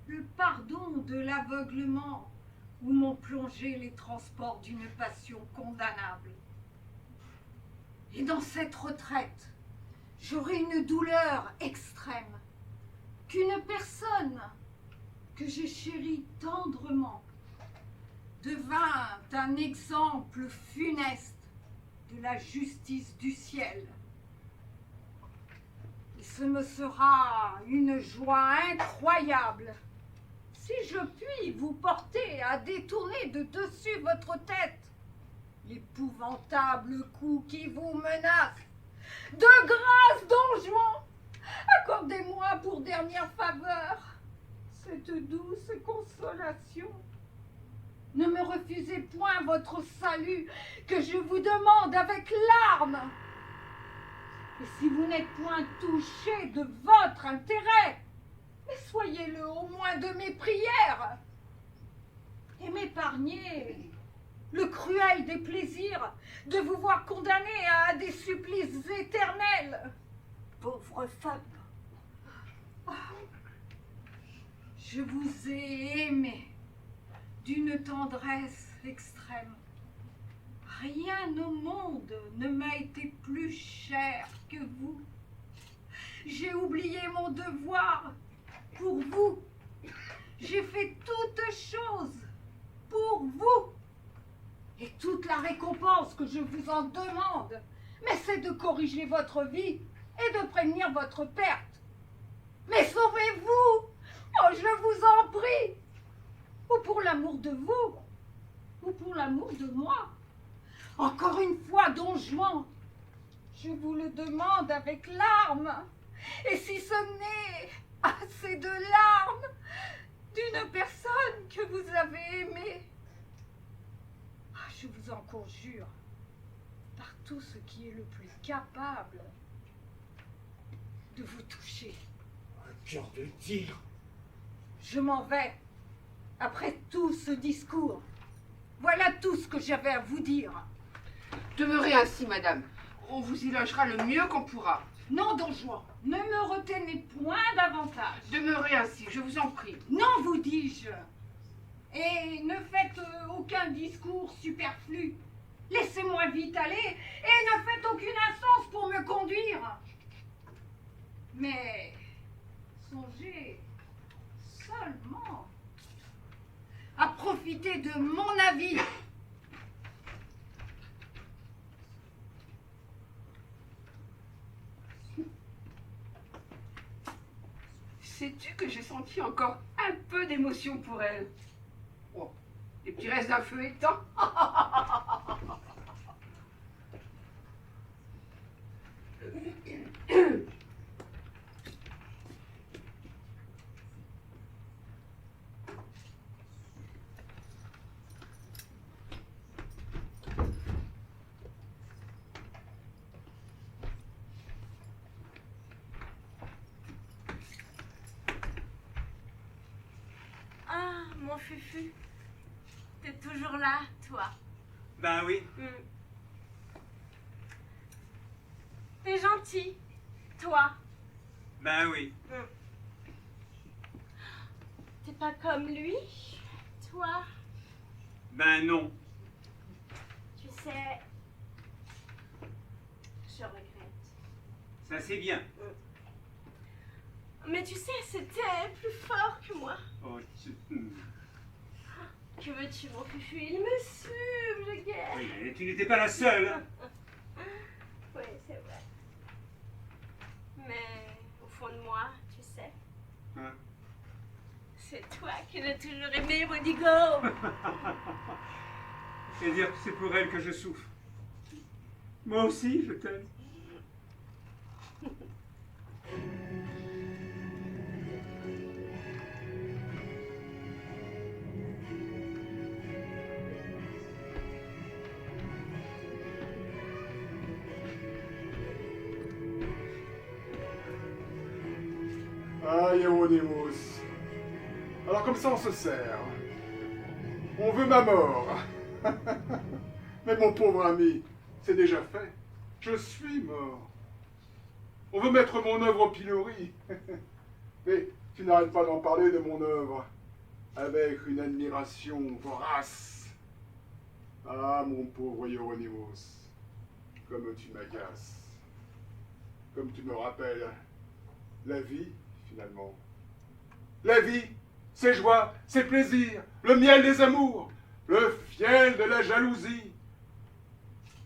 le pardon de l'aveuglement où m'ont plongé les transports d'une passion condamnable. Et dans cette retraite, j'aurai une douleur extrême qu'une personne que j'ai chérie tendrement devint un exemple funeste de la justice du ciel. Et ce me sera une joie incroyable si je puis vous porter à détourner de dessus votre tête l'épouvantable coup qui vous menace. De grâce, Don Juan, accordez-moi pour dernière faveur cette douce consolation. Ne me refusez point votre salut que je vous demande avec larmes. Et si vous n'êtes point touché de votre intérêt, mais soyez-le au moins de mes prières, et m'épargnez le cruel déplaisir de vous voir condamné à des supplices éternels. Pauvre femme, je vous ai aimé d'une tendresse extrême. Rien au monde ne m'a été plus cher que vous. J'ai oublié mon devoir pour vous. J'ai fait toutes choses pour vous. Et toute la récompense que je vous en demande, mais c'est de corriger votre vie et de prévenir votre perte. Mais sauvez-vous! Oh, je vous en prie! Ou pour l'amour de vous, ou pour l'amour de moi. Encore une fois, Don Juan, je vous le demande avec larmes. Et si ce n'est assez de larmes d'une personne que vous avez aimée, je vous en conjure, par tout ce qui est le plus capable de vous toucher. Un cœur de tigre. Je m'en vais. Après tout ce discours, voilà tout ce que j'avais à vous dire. Demeurez ainsi, madame. On vous y logera le mieux qu'on pourra. Non, Don Juan, ne me retenez point davantage. Demeurez ainsi, je vous en prie. Non, vous dis-je. Et ne faites aucun discours superflu. Laissez-moi vite aller et ne faites aucune instance pour me conduire. Mais songez seulement à profiter de mon avis. Sais-tu que j'ai senti encore un peu d'émotion pour elle? Oh, les petits restes d'un feu éteint. Ah, mon Fufu. T'es toujours là, toi. Ben oui. T'es gentil, toi. Ben oui. T'es pas comme lui, toi. Ben non. Tu sais, je regrette. Ça c'est bien. Mais tu sais, c'était plus fort que moi. Oh, Que veux-tu, mon Fufu? Il me subjugue. oui, mais tu n'étais pas la seule. Hein. Oui, c'est vrai. Mais au fond de moi, tu sais, Hein? c'est toi que j'ai toujours aimé, Rodigo. C'est dire que c'est pour elle que je souffre. Moi aussi, je t'aime. Ah, Hieronymus. Alors comme ça on se sert. On veut ma mort. Mais mon pauvre ami, c'est déjà fait. Je suis mort. On veut mettre mon œuvre au pilori. Mais tu n'arrêtes pas d'en parler de mon œuvre. Avec une admiration vorace. Ah, mon pauvre Hieronymus. Comme tu m'agaces. Comme tu me rappelles la vie, finalement. La vie, ses joies, ses plaisirs, le miel des amours, le fiel de la jalousie,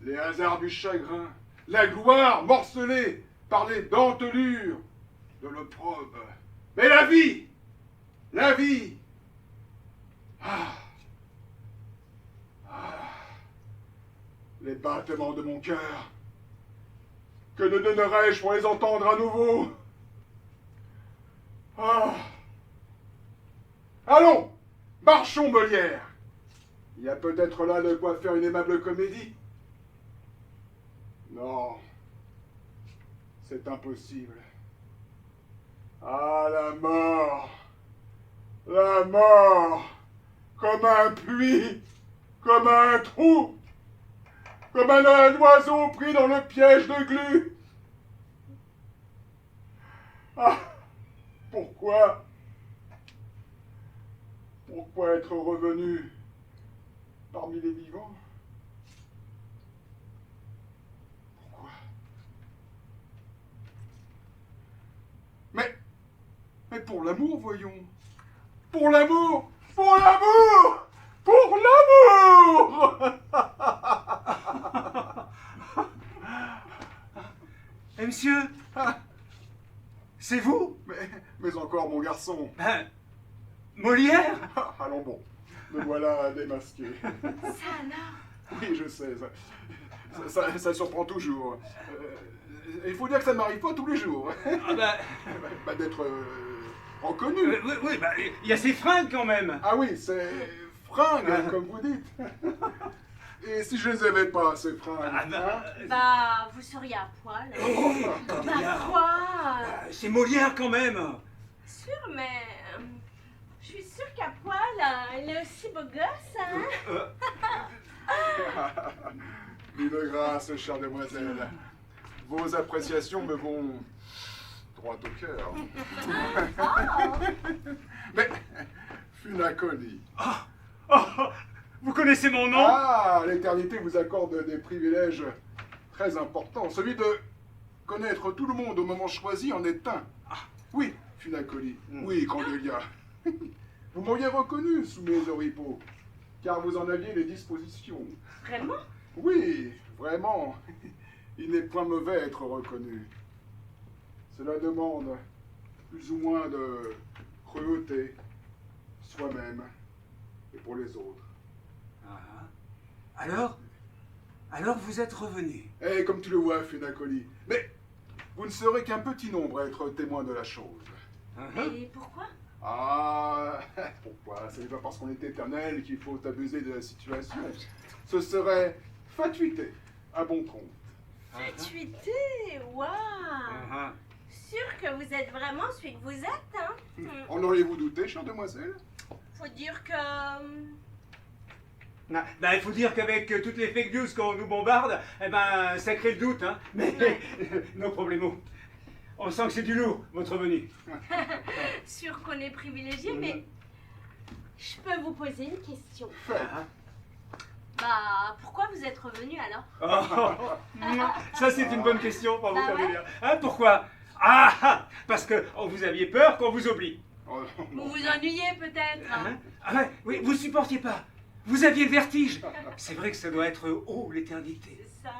les hasards du chagrin, la gloire morcelée par les dentelures de l'opprobre. Mais la vie, ah, les battements de mon cœur, que ne donnerais-je pour les entendre à nouveau? Ah. Allons, marchons, Molière. Il y a peut-être là de quoi faire une aimable comédie. Non, c'est impossible. Ah, la mort, comme un puits, comme un trou, comme un oiseau pris dans le piège de glu. Ah, pourquoi être revenu parmi les vivants? Pourquoi? pour l'amour, voyons. Pour l'amour! Pour l'amour! Pour l'amour! Eh, monsieur, c'est vous? Mais encore, mon garçon. Ben, Molière? Allons bon, me voilà démasqué. Ça alors? Oui, je sais, ça surprend toujours. Il faut dire que ça ne m'arrive pas tous les jours. Ah ben, D'être reconnu. oui, bah, il y a ces fringues quand même. Ah oui, c'est fringues, comme vous dites. Et si je les avais pas, ces fringues, Ah bah, Bah, vous seriez à poil. Bah quoi? c'est Molière quand même. Sûr, mais... je suis sûre qu'à poil, il est aussi beau gosse, hein? Mille grâce, chère demoiselle. Vos appréciations me vont droit au cœur. Mais, Funacoli. Vous connaissez mon nom? Ah, l'éternité vous accorde des privilèges très importants. Celui de connaître tout le monde au moment choisi en est un. Oui, Funacoli. Oui, Cordelia. Vous m'auriez reconnu sous mes oripeaux, car vous en aviez les dispositions. Vraiment? Oui, vraiment. Il n'est point mauvais être reconnu. Cela demande plus ou moins de cruauté, soi-même et pour les autres. Alors vous êtes revenu. Eh, comme tu le vois, Funacoli. Mais vous ne serez qu'un petit nombre à être témoin de la chose. Et pourquoi? Ah, pourquoi? Ce n'est pas parce qu'on est éternel qu'il faut abuser de la situation. Ce serait fatuité, à bon compte. Fatuité? Waouh! Sûr que vous êtes vraiment celui que vous êtes, hein? En auriez-vous douté, chère demoiselle? Faut dire que... Bah, il faut dire qu'avec toutes les fake news qu'on nous bombarde, eh ben, ça crée le doute, hein. Mais, nos problèmes. On sent que c'est du lourd, votre venue. Sûr qu'on est privilégié, mais... Je peux vous poser une question? Bah, pourquoi vous êtes revenu alors? Ça, c'est une bonne question pour vous, Bah ouais. Cordelia. Hein, pourquoi? Parce que vous aviez peur qu'on vous oublie. Oh, Vous vous ennuyez peut-être? Hein? Ah ouais, oui, vous supportiez pas. Vous aviez le vertige. C'est vrai que ça doit être haut, l'éternité. C'est ça.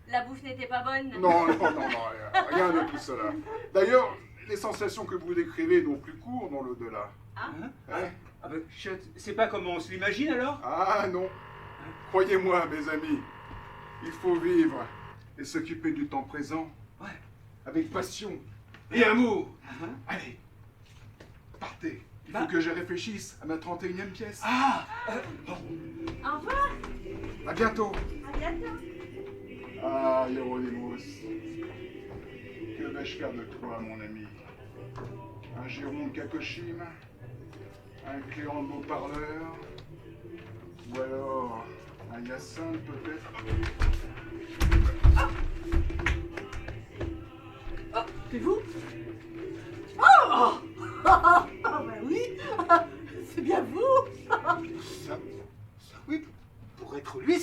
La bouffe n'était pas bonne? non, rien de tout cela. D'ailleurs, les sensations que vous décrivez n'ont plus cours dans l'au-delà. Hein? Hein? Ah ben, chut, c'est pas comme on se l'imagine alors? Ah non. Croyez-moi, mes amis, il faut vivre et s'occuper du temps présent. Ouais. Avec passion et amour. Hein? Allez, partez. Il faut que je réfléchisse à ma 31e pièce. Au revoir. À bientôt. À bientôt. Ah, Hieronymus. Que vais-je faire de toi, mon ami? Un giron de Kakoshim? Un cléant de beau-parleur? Ou alors un Hyacinthe, peut-être? C'est vous? Oh! Ah ben oui, c'est bien vous. Oui, pour être lui,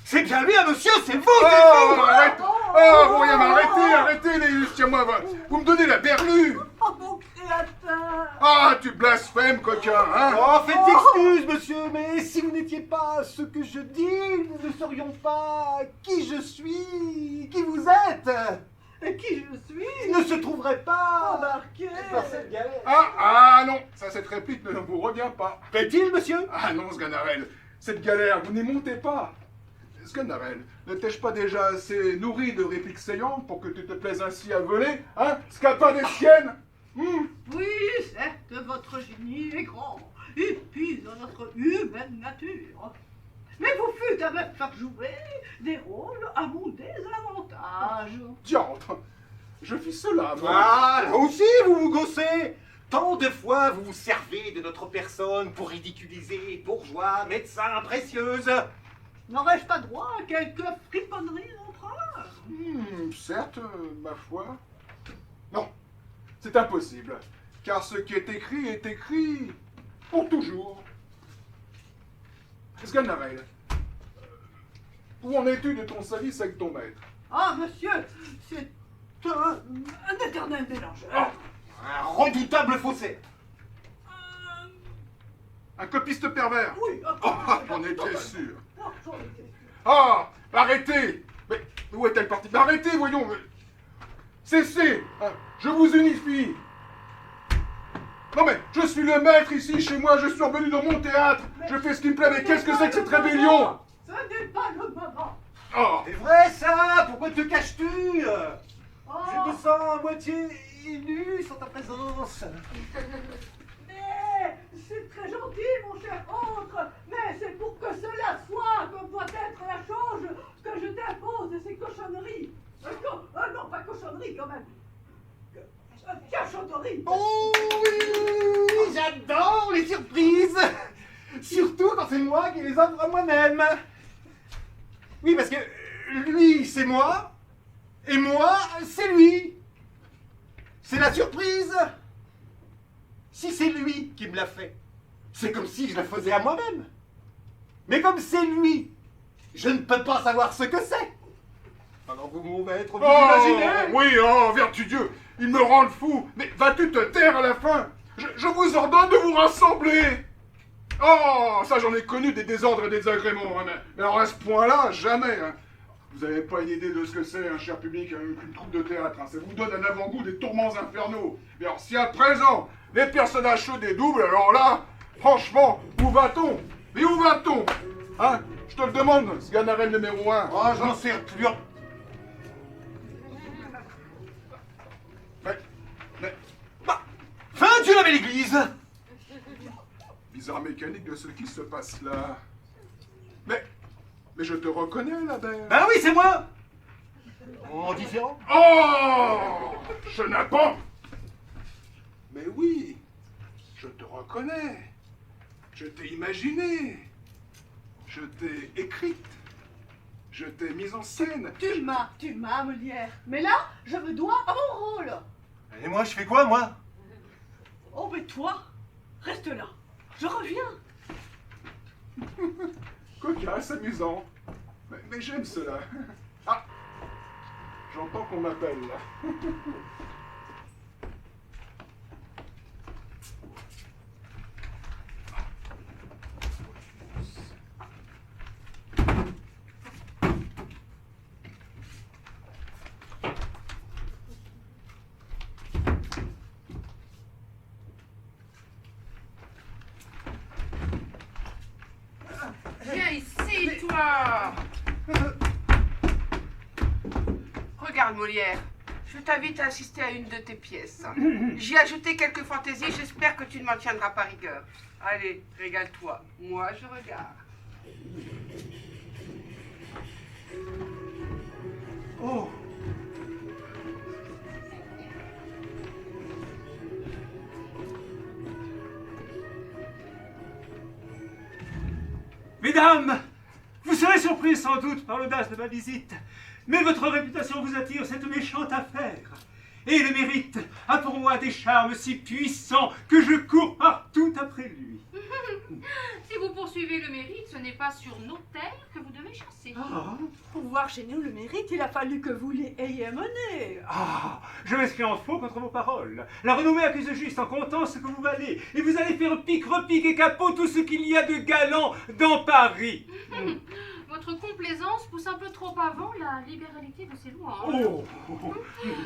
c'est bien lui, hein, monsieur, c'est vous, Oh, c'est vous! arrête! Oh, vous rien arrêtez, les tiens-moi, vous me donnez la berlue! Oh mon créateur. Ah, tu blasphèmes, coquin, hein? Oh, faites excuse, monsieur, mais si vous n'étiez pas ce que je dis, nous ne saurions pas qui je suis, qui vous êtes. Et qui je suis? Il ne se trouverait pas Embarqué. par cette galère. Ah non, ça, cette réplique ne vous revient pas. Plaît-il, monsieur? Ah non, Sganarelle, cette galère, vous n'y montez pas. Sganarelle, ne t'ai-je pas déjà assez nourri de répliques saillantes pour que tu te plaises ainsi à voler, hein? Scapin des siennes? Oui, certes, votre génie est grand, et puis dans notre humaine nature. Mais vous fûtes à me faire jouer des rôles à mon désavantage. Diantre, je fis cela, moi. Ah, là aussi, vous vous gaussez. Tant de fois, vous vous servez de notre personne pour ridiculiser bourgeois, médecins précieuses. N'aurais-je pas droit à quelques friponneries d'empereur? Certes, ma foi. Non, c'est impossible, car ce qui est écrit pour toujours. Sganarelle, où en es-tu de ton service avec ton maître? Ah, monsieur, c'est un éternel mélangeur. Un redoutable faussaire. Un copiste pervers. Oui, Oh, j'en étais sûr. J'en étais sûr. Ah, arrêtez. Mais où est-elle partie? Mais arrêtez, voyons. Cessez. Je vous unifie. Non mais, je suis le maître ici, chez moi, je suis revenu dans mon théâtre. Je fais ce qui me plaît, mais qu'est-ce que c'est que cette rébellion? Ce n'est pas le moment. Oh, C'est vrai ça? Pourquoi te caches-tu? Je Oh, me sens à moitié nu sans ta présence. mais c'est très gentil, mon cher autre. Mais c'est pour que cela soit comme doit être la chose que je t'impose de ces cochonneries. Non, pas cochonneries quand même. Cachotteries. Oh oui, j'adore les surprises. Surtout quand c'est moi qui les offre à moi-même. Oui, parce que lui, c'est moi. Et moi, c'est lui. C'est la surprise. Si c'est lui qui me l'a fait, c'est comme si je la faisais à moi-même. Mais comme c'est lui, je ne peux pas savoir ce que c'est. Alors vous, mon maître, vous imaginez? oui, oh, vertu Dieu, ils me rendent fou. Mais vas-tu te taire à la fin? Je vous ordonne de vous rassembler. Oh, ça j'en ai connu des désordres et des agréments. Hein, mais alors à ce point-là, jamais. Hein. Vous n'avez pas une idée de ce que c'est, un cher public, une troupe de théâtre. Hein. Ça vous donne un avant-goût des tourments infernaux. Mais alors si à présent, les personnages se dédoublent, alors là, franchement, où va-t-on? Mais où va-t-on? Hein? Je te le demande, Sganarelle numéro 1. Oh, j'en sais plus. Bah, fin Dieu la belle église. Bizarre mécanique de ce qui se passe là. Mais je te reconnais, la belle. Ben oui, c'est moi. En différent. Oh, chenapan. Mais oui, je te reconnais. Je t'ai imaginé. Je t'ai écrite. Je t'ai mise en scène. Tu m'as, Molière. Mais là, je me dois à mon rôle. Et moi, je fais quoi, moi? Oh, mais toi, reste là. Je reviens. Cocasse, amusant. Mais j'aime cela. Ah, j'entends qu'on m'appelle là. Viens ici, toi. Regarde, Molière. Je t'invite à assister à une de tes pièces. J'y ai ajouté quelques fantaisies, j'espère que tu ne m'en tiendras pas rigueur. Allez, régale-toi. Moi, je regarde. Oh. Mesdames, vous serez surpris sans doute par l'audace de ma visite, mais votre réputation vous attire cette méchante affaire. Et le mérite a pour moi des charmes si puissants que je cours partout après lui. Si vous poursuivez le mérite, ce n'est pas sur nos terres que vous devez chasser. Ah, Pour voir chez nous le mérite, il a fallu que vous l'ayez mené. ah, je m'inscris en faux contre vos paroles. La renommée accuse juste en comptant ce que vous valez, et vous allez faire pique, repique et capot tout ce qu'il y a de galant dans Paris. Votre complaisance pousse un peu trop avant la libéralité de ses louanges. Oh.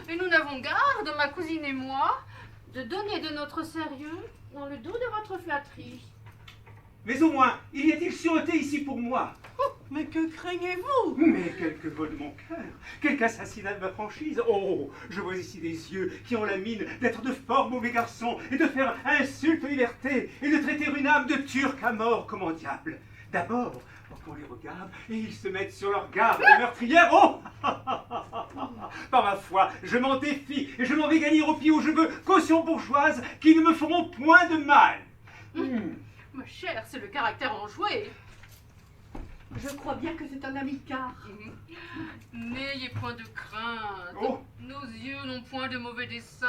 Et nous n'avons garde, ma cousine et moi, de donner de notre sérieux dans le dos de votre flatterie. Mais au moins, il y a-t-il sûreté ici pour moi? Mais que craignez-vous? Mais quelque vol de mon cœur, quelque assassinat de ma franchise. Oh, je vois ici des yeux qui ont la mine d'être de fort mauvais garçons et de faire insulte aux libertés et de traiter une âme de turc à mort comme en diable. D'abord, on les regarde et ils se mettent sur leur garde de meurtrière. Oh. Par ma foi, je m'en défie et je m'en vais gagner au pied où je veux caution bourgeoise qui ne me feront point de mal. Ma chère, c'est le caractère enjoué. Je crois bien que c'est un amical. N'ayez point de crainte. Oh. Nos yeux n'ont point de mauvais dessein.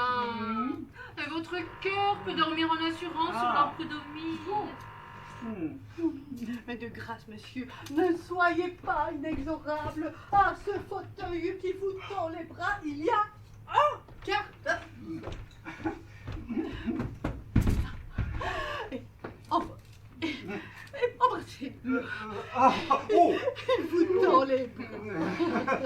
Et votre cœur peut dormir en assurance sur leur prud'homies. Mais de grâce, monsieur, ne soyez pas inexorable. À ce fauteuil qui vous tend les bras, il y a un quart d'heure. Oh! Il vous tend les bras.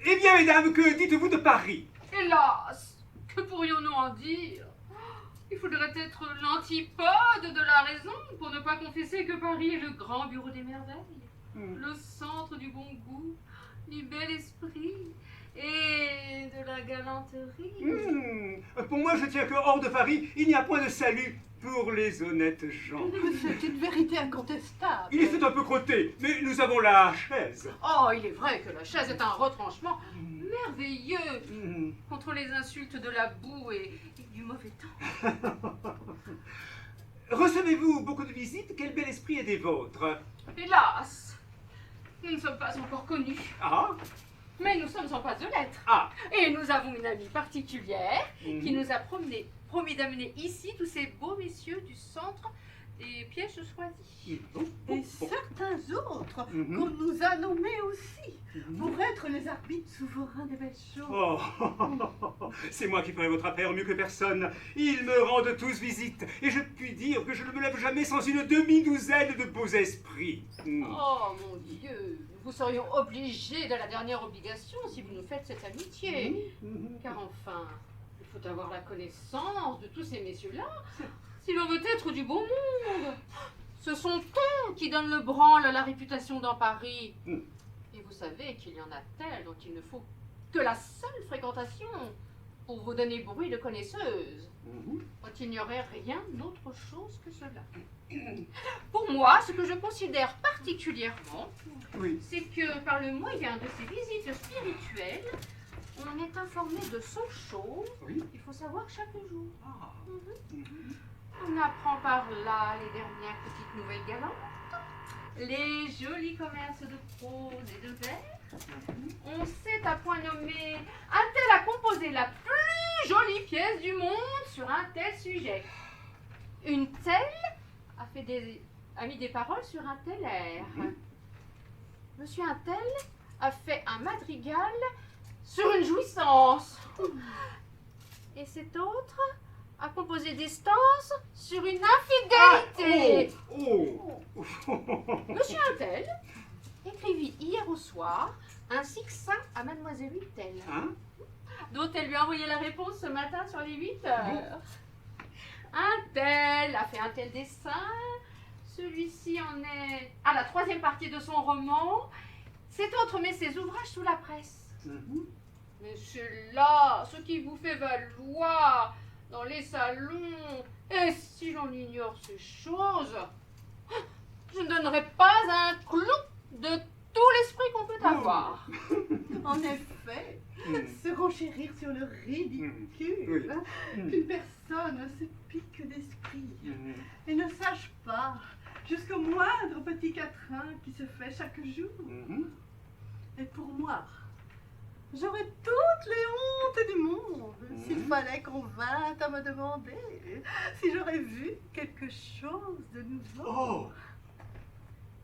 Eh bien, mesdames, que dites-vous de Paris? Hélas, que pourrions-nous en dire? Il faudrait être l'antipode de la raison pour ne pas confesser que Paris est le grand bureau des merveilles, le centre du bon goût, du bel esprit et de la galanterie. Pour moi, je tiens que hors de Paris, il n'y a point de salut pour les honnêtes gens. C'est une vérité incontestable. Il est fait un peu crotté, mais nous avons la chaise. Oh, il est vrai que la chaise est un retranchement merveilleux contre les insultes de la boue et du mauvais temps. Recevez-vous beaucoup de visites? Quel bel esprit est des vôtres? Hélas, nous ne sommes pas encore connus, Ah? mais nous sommes en passe de l'être. Ah! Et nous avons une amie particulière qui nous a promis d'amener ici tous ces beaux messieurs du centre des pièges choisis. Et certains autres qu'on nous a nommés aussi pour être les arbitres souverains des belles choses. Oh, c'est moi qui ferai votre affaire mieux que personne. Ils me rendent tous visite, et je puis dire que je ne me lève jamais sans une demi-douzaine de beaux esprits. Oh mon Dieu, vous serions obligés de la dernière obligation si vous nous faites cette amitié. Car enfin, il faut avoir la connaissance de tous ces messieurs-là si l'on veut être du beau monde. Ce sont eux qui donnent le branle à la réputation dans Paris. Et vous savez qu'il y en a tels dont il ne faut que la seule fréquentation pour vous donner bruit de connaisseuse. Dont il n'y aurait rien d'autre chose que cela. Pour moi, ce que je considère particulièrement, c'est que par le moyen de ces visites spirituelles, on est informé de son show. Il faut savoir chaque jour. On apprend par là les dernières petites nouvelles galantes, les jolis commerces de prose et de vers. On sait à point nommé un tel a composé la plus jolie pièce du monde sur un tel sujet. Une telle a mis des paroles sur un tel air. Monsieur un tel a fait un madrigal sur une jouissance. Et cet autre a composé des stances sur une infidélité. Monsieur Untel écrivit hier au soir un succinct à Mademoiselle Huitel, dont elle lui a envoyé la réponse ce matin sur les 8 heures. Untel a fait un tel dessin. Celui-ci en est à la 3e partie de son roman. Cet autre met ses ouvrages sous la presse. Mais c'est là ce qui vous fait valoir dans les salons. Et si l'on ignore ces choses, je ne donnerai pas un clou de tout l'esprit qu'on peut avoir. En effet, se renchérir sur le ridicule, qu'une personne se pique d'esprit et ne sache pas jusqu'au moindre petit quatrain qui se fait chaque jour. Et pour moi, j'aurais toutes les hontes du monde s'il fallait qu'on vînt à me demander si j'aurais vu quelque chose de nouveau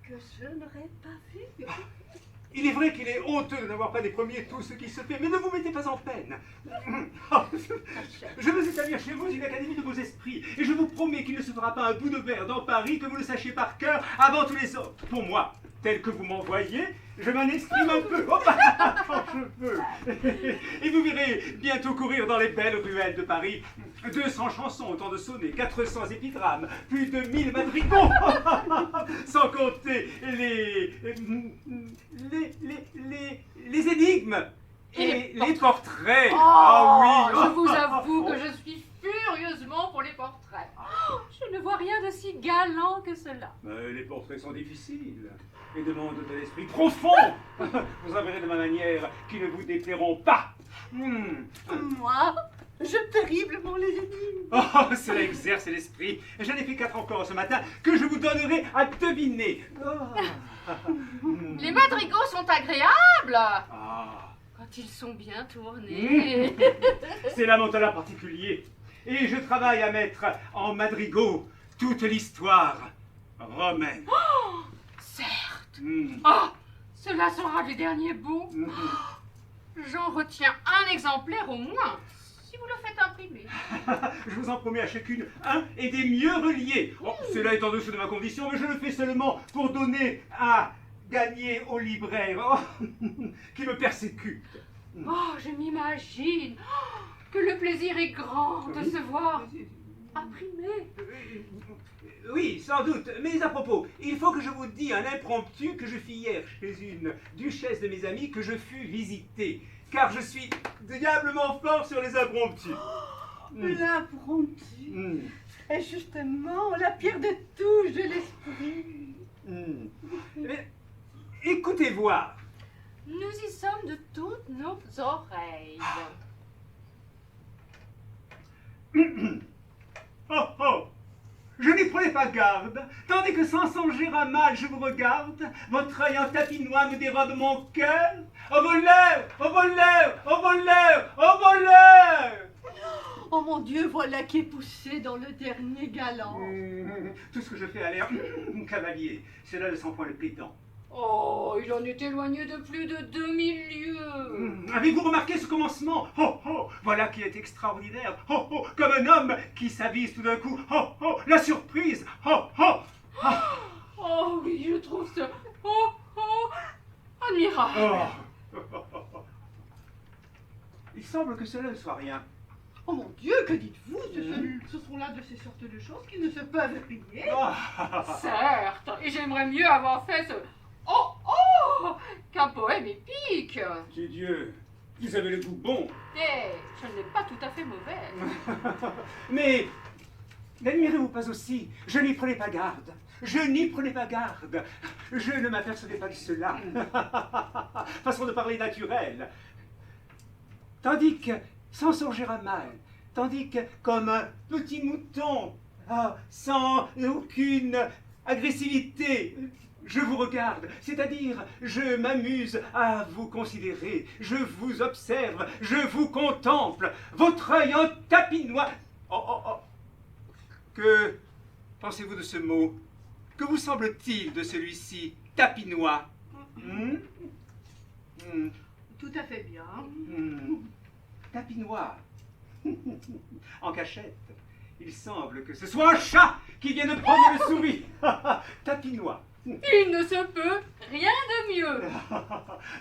que je n'aurais pas vu. Il est vrai qu'il est honteux de n'avoir pas des premiers tout ce qui se fait, mais ne vous mettez pas en peine. Je veux établir chez vous une académie de beaux esprits, et je vous promets qu'il ne se fera pas un bout de verre dans Paris que vous le sachiez par cœur avant tous les autres. Pour moi, tel que vous m'envoyez, je m'en exprime un peu, quand je peux. Et vous verrez bientôt courir dans les belles ruelles de Paris 200 chansons autant de sonnets, 400 épigrammes, plus de 1000 madrigaux, sans compter les énigmes et les portraits. Je vous avoue que je suis furieusement pour les portraits. Je ne vois rien de si galant que cela. Les portraits sont difficiles et demandent de l'esprit profond. Vous verrez de ma manière qui ne vous déplairont pas. Moi, j'aime terriblement les énigmes. Oh, cela exerce l'esprit. J'en ai fait 4 encore ce matin que je vous donnerai à deviner. Les madrigaux sont agréables quand ils sont bien tournés. C'est là mon talent particulier. Et je travaille à mettre en madrigaux toute l'histoire romaine. Certes. Cela sera les derniers bouts. J'en retiens un exemplaire au moins. Si vous le faites imprimer. Je vous en promets à chacune un et des mieux reliés. Oh, cela est en dessous de ma condition, mais je le fais seulement pour donner à gagner au libraire qui me persécute. Oh, je m'imagine que le plaisir est grand de se voir imprimé. Oui, sans doute. Mais à propos, il faut que je vous dise un impromptu que je fis hier chez une duchesse de mes amies que je fus visiter. Car je suis diablement fort sur les impromptus. L'impromptu est justement la pierre de touche de l'esprit. Mais, écoutez voir. Nous y sommes de toutes nos oreilles. Oh oh! Je n'y prenais pas garde, tandis que sans songer à mal je vous regarde, votre œil en tapinois me dérobe mon cœur. Au voleur! Au voleur! Au voleur! Au voleur! Oh mon Dieu, voilà qui est poussé dans le dernier galant. Tout ce que je fais a l'air cavalier, cela ne sent point le pétant. Oh, il en est éloigné de plus de 2000 lieues. Avez-vous remarqué ce commencement? Oh oh! Voilà qui est extraordinaire! Oh oh! Comme un homme qui s'avise tout d'un coup! Oh oh! La surprise! Oh oh! Oh oui, je trouve ça admirable. Oh. Il semble que cela ne soit rien. Oh mon Dieu, que dites-vous? Ce sont là de ces sortes de choses qui ne se peuvent payer. Certes, et j'aimerais mieux avoir fait ce qu'un poème épique. Dieu Dieu, vous avez le goût bon. Et je n'ai pas tout à fait mauvaise. Mais n'admirez-vous pas aussi? Je n'y prenais pas garde. Je n'y prenais pas garde. Je ne m'apercevais pas de cela. Façon de parler naturelle. Tandis que, sans songer à mal, tandis que, comme un petit mouton, sans aucune agressivité, je vous regarde, c'est-à-dire, je m'amuse à vous considérer, je vous observe, je vous contemple, votre œil en tapinois. Oh, oh, oh. Que pensez-vous de ce mot? Que vous semble-t-il de celui-ci, tapinois? Tout à fait bien. Tapinois. En cachette. Il semble que ce soit un chat qui vient de prendre le souris. Tapinois. Il ne se peut rien de mieux.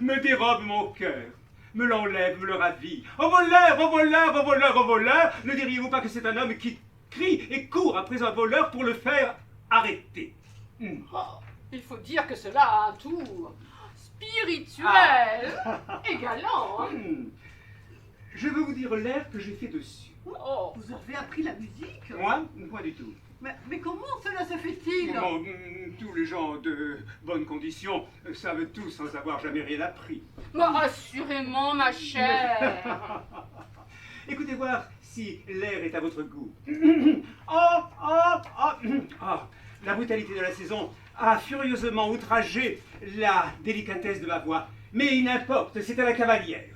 Me dérobe mon cœur, me l'enlève, me le ravit. Au voleur, au voleur, au voleur, au voleur. Ne diriez-vous pas que c'est un homme qui crie et court après un voleur pour le faire arrêter? Oh, il faut dire que cela a un tour spirituel et galant. Hein. Je veux vous dire l'air que j'ai fait dessus. Oh. Vous avez appris la musique? Moi, point du tout. Mais comment cela se fait-il? Bon, tous les gens de bonne condition savent tout sans avoir jamais rien appris. Bah, assurément, ma chère. Écoutez voir si l'air est à votre goût. La brutalité de la saison a furieusement outragé la délicatesse de ma voix. Mais il n'importe, c'est à la cavalière.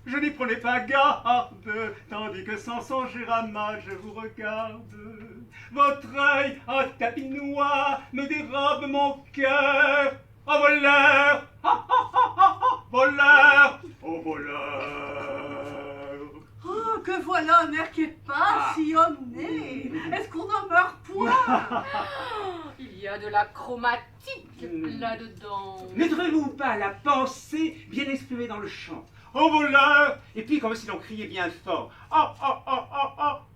Je n'y prenais pas garde, tandis que sans songer à mal je vous regarde. Votre œil en tapinois me dérobe mon cœur. Oh voleur! Voleur! Oh voleur! Oh, que voilà un air qui est passionné. Est-ce qu'on n'en meurt point? Il y a de la chromatique là-dedans. N'êtes-vous pas la pensée bien exprimée dans le chant? Oh voleur! Et puis comme si l'on criait bien fort. Oh,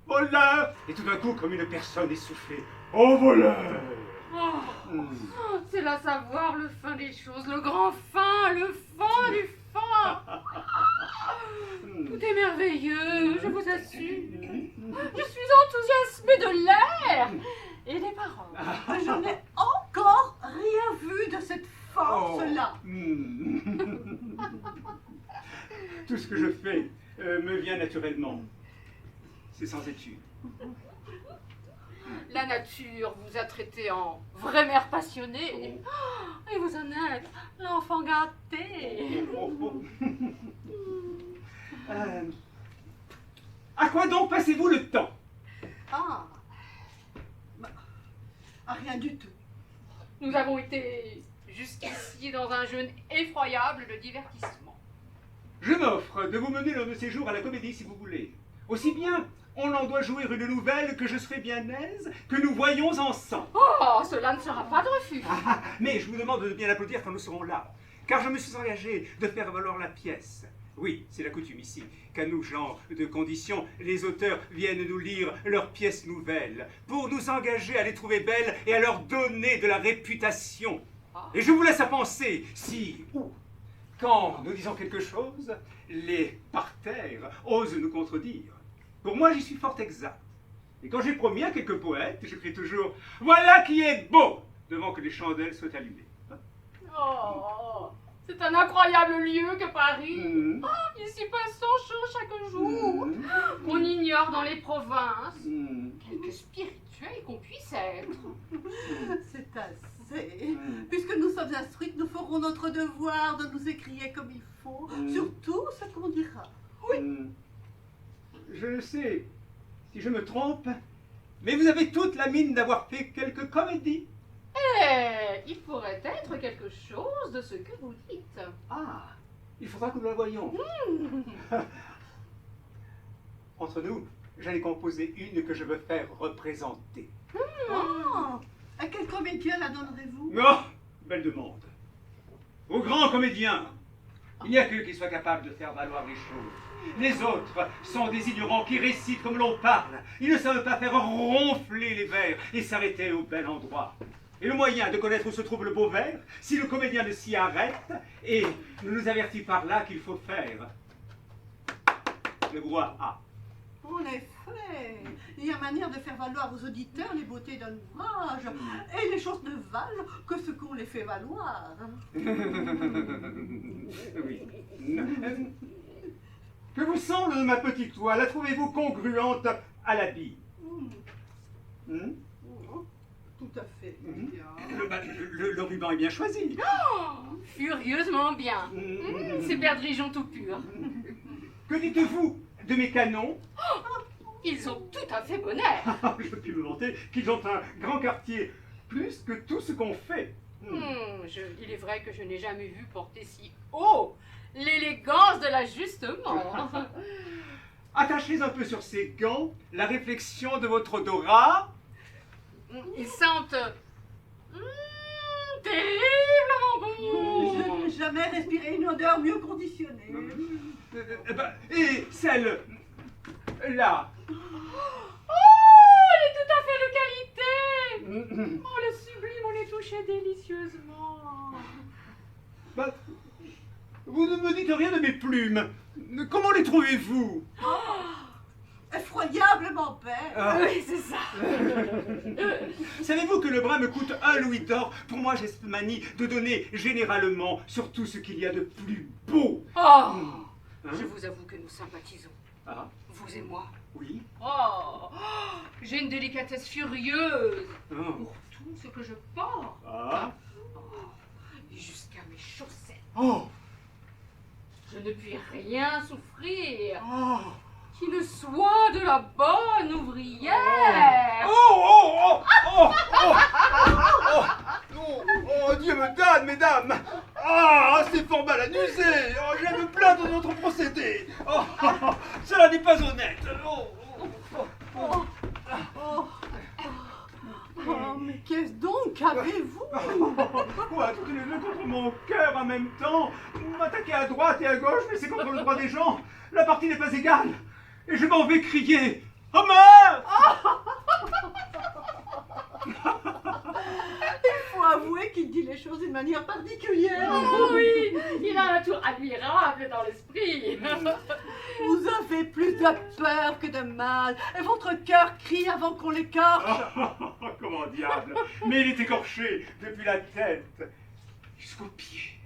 voleur! Et tout d'un coup comme une personne essoufflée. Oh voleur! C'est là savoir le fin des choses, le grand fin, le fin du fin. Tout est merveilleux, je vous assure. Je suis enthousiasmée de l'air et des paroles. Je n'ai encore rien vu de cette force-là. Tout ce que je fais me vient naturellement. C'est sans étude. La nature vous a traité en vraie mère passionnée. Et vous en êtes l'enfant gâté. À quoi donc passez-vous le temps? Rien du tout. Nous avons été jusqu'ici dans un jeûne effroyable de divertissement. je m'offre de vous mener l'un de ces jours à la comédie si vous voulez. Aussi bien, on en doit jouer une nouvelle que je serai bien aise, que nous voyons ensemble. Oh, cela ne sera pas de refus. Mais je vous demande de bien applaudir quand nous serons là, car je me suis engagé de faire valoir la pièce. Oui, c'est la coutume ici, qu'à nous genre de conditions, les auteurs viennent nous lire leurs pièces nouvelles, pour nous engager à les trouver belles et à leur donner de la réputation. Et je vous laisse à penser si, ou, quand nous disons quelque chose, les parterres osent nous contredire. Pour moi, j'y suis fort exact. Et quand j'ai promis à quelques poètes, j'écris toujours « Voilà qui est beau !» devant que les chandelles soient allumées. Oh, c'est un incroyable lieu que Paris. Oh, il s'y passe sans chaud chaque jour. Qu'on ignore dans les provinces. Quelque spirituel qu'on puisse être. C'est assez. Puisque nous sommes instruites, nous ferons notre devoir de nous écrier comme il faut, surtout ce qu'on dira. Je le sais, si je me trompe, mais vous avez toute la mine d'avoir fait quelques comédies. Il pourrait être quelque chose de ce que vous dites. Ah, il faudra que nous la voyions. Entre nous, j'en ai composé une que je veux faire représenter. Oh, à quel comédien la donnerez-vous? Oh, belle demande. Aux grands comédiens. Il n'y a qu'eux qui soient capables de faire valoir les choses. Les autres sont des ignorants qui récitent comme l'on parle. Ils ne savent pas faire ronfler les vers et s'arrêter au bel endroit. Et le moyen de connaître où se trouve le beau vers, si le comédien ne s'y arrête et nous avertit par là qu'il faut faire le brouhaha. En effet, il y a manière de faire valoir aux auditeurs les beautés d'un ouvrage, et les choses ne valent que ce qu'on les fait valoir. Oui. Que vous semble ma petite toile? La trouvez-vous congruente à l'habit? Tout à fait. Le ruban est bien choisi. Oh, furieusement bien. C'est Perdrigent tout pur. Que dites-vous de mes canons? Ils ont tout à fait bon air. Je puis me vanter qu'ils ont un grand quartier, plus que tout ce qu'on fait. Il est vrai que je n'ai jamais vu porter si haut l'élégance de l'ajustement. Attachez un peu sur ces gants la réflexion de votre odorat. Ils sentent terriblement bon. Je n'ai jamais respiré une odeur mieux conditionnée. Et celle là. Oh, elle est tout à fait de qualité. Oh, le sublime, on les touchait délicieusement. Vous ne me dites rien de mes plumes. Comment les trouvez-vous? Effroyablement belle. Oui, c'est ça. Savez-vous que le bras me coûte 1 louis d'or? Pour moi, j'ai cette manie de donner généralement sur tout ce qu'il y a de plus beau. Je vous avoue que nous sympathisons. Vous et moi. Oui. Oh, j'ai une délicatesse furieuse pour tout ce que je porte. Et jusqu'à mes chaussettes. Je ne puis rien souffrir qui ne soit de la bonne ouvrière. Oh, Dieu me donne, mesdames. C'est fort mal amusé. Je vais me plaindre de notre procédé. Cela n'est pas honnête. Oh, mais qu'est-ce donc qu'avez-vous? Quoi, toutes les deux contre mon cœur en même temps? M'attaquer à droite et à gauche, mais c'est contre le droit des gens. La partie n'est pas égale. Et je m'en vais crier Homer! Il faut avouer qu'il dit les choses d'une manière particulière. Oh oui, il a un tour admirable dans l'esprit. Vous avez plus de peur que de mal, et votre cœur crie avant qu'on l'écorche. Comment diable? Mais il est écorché depuis la tête jusqu'aux pieds.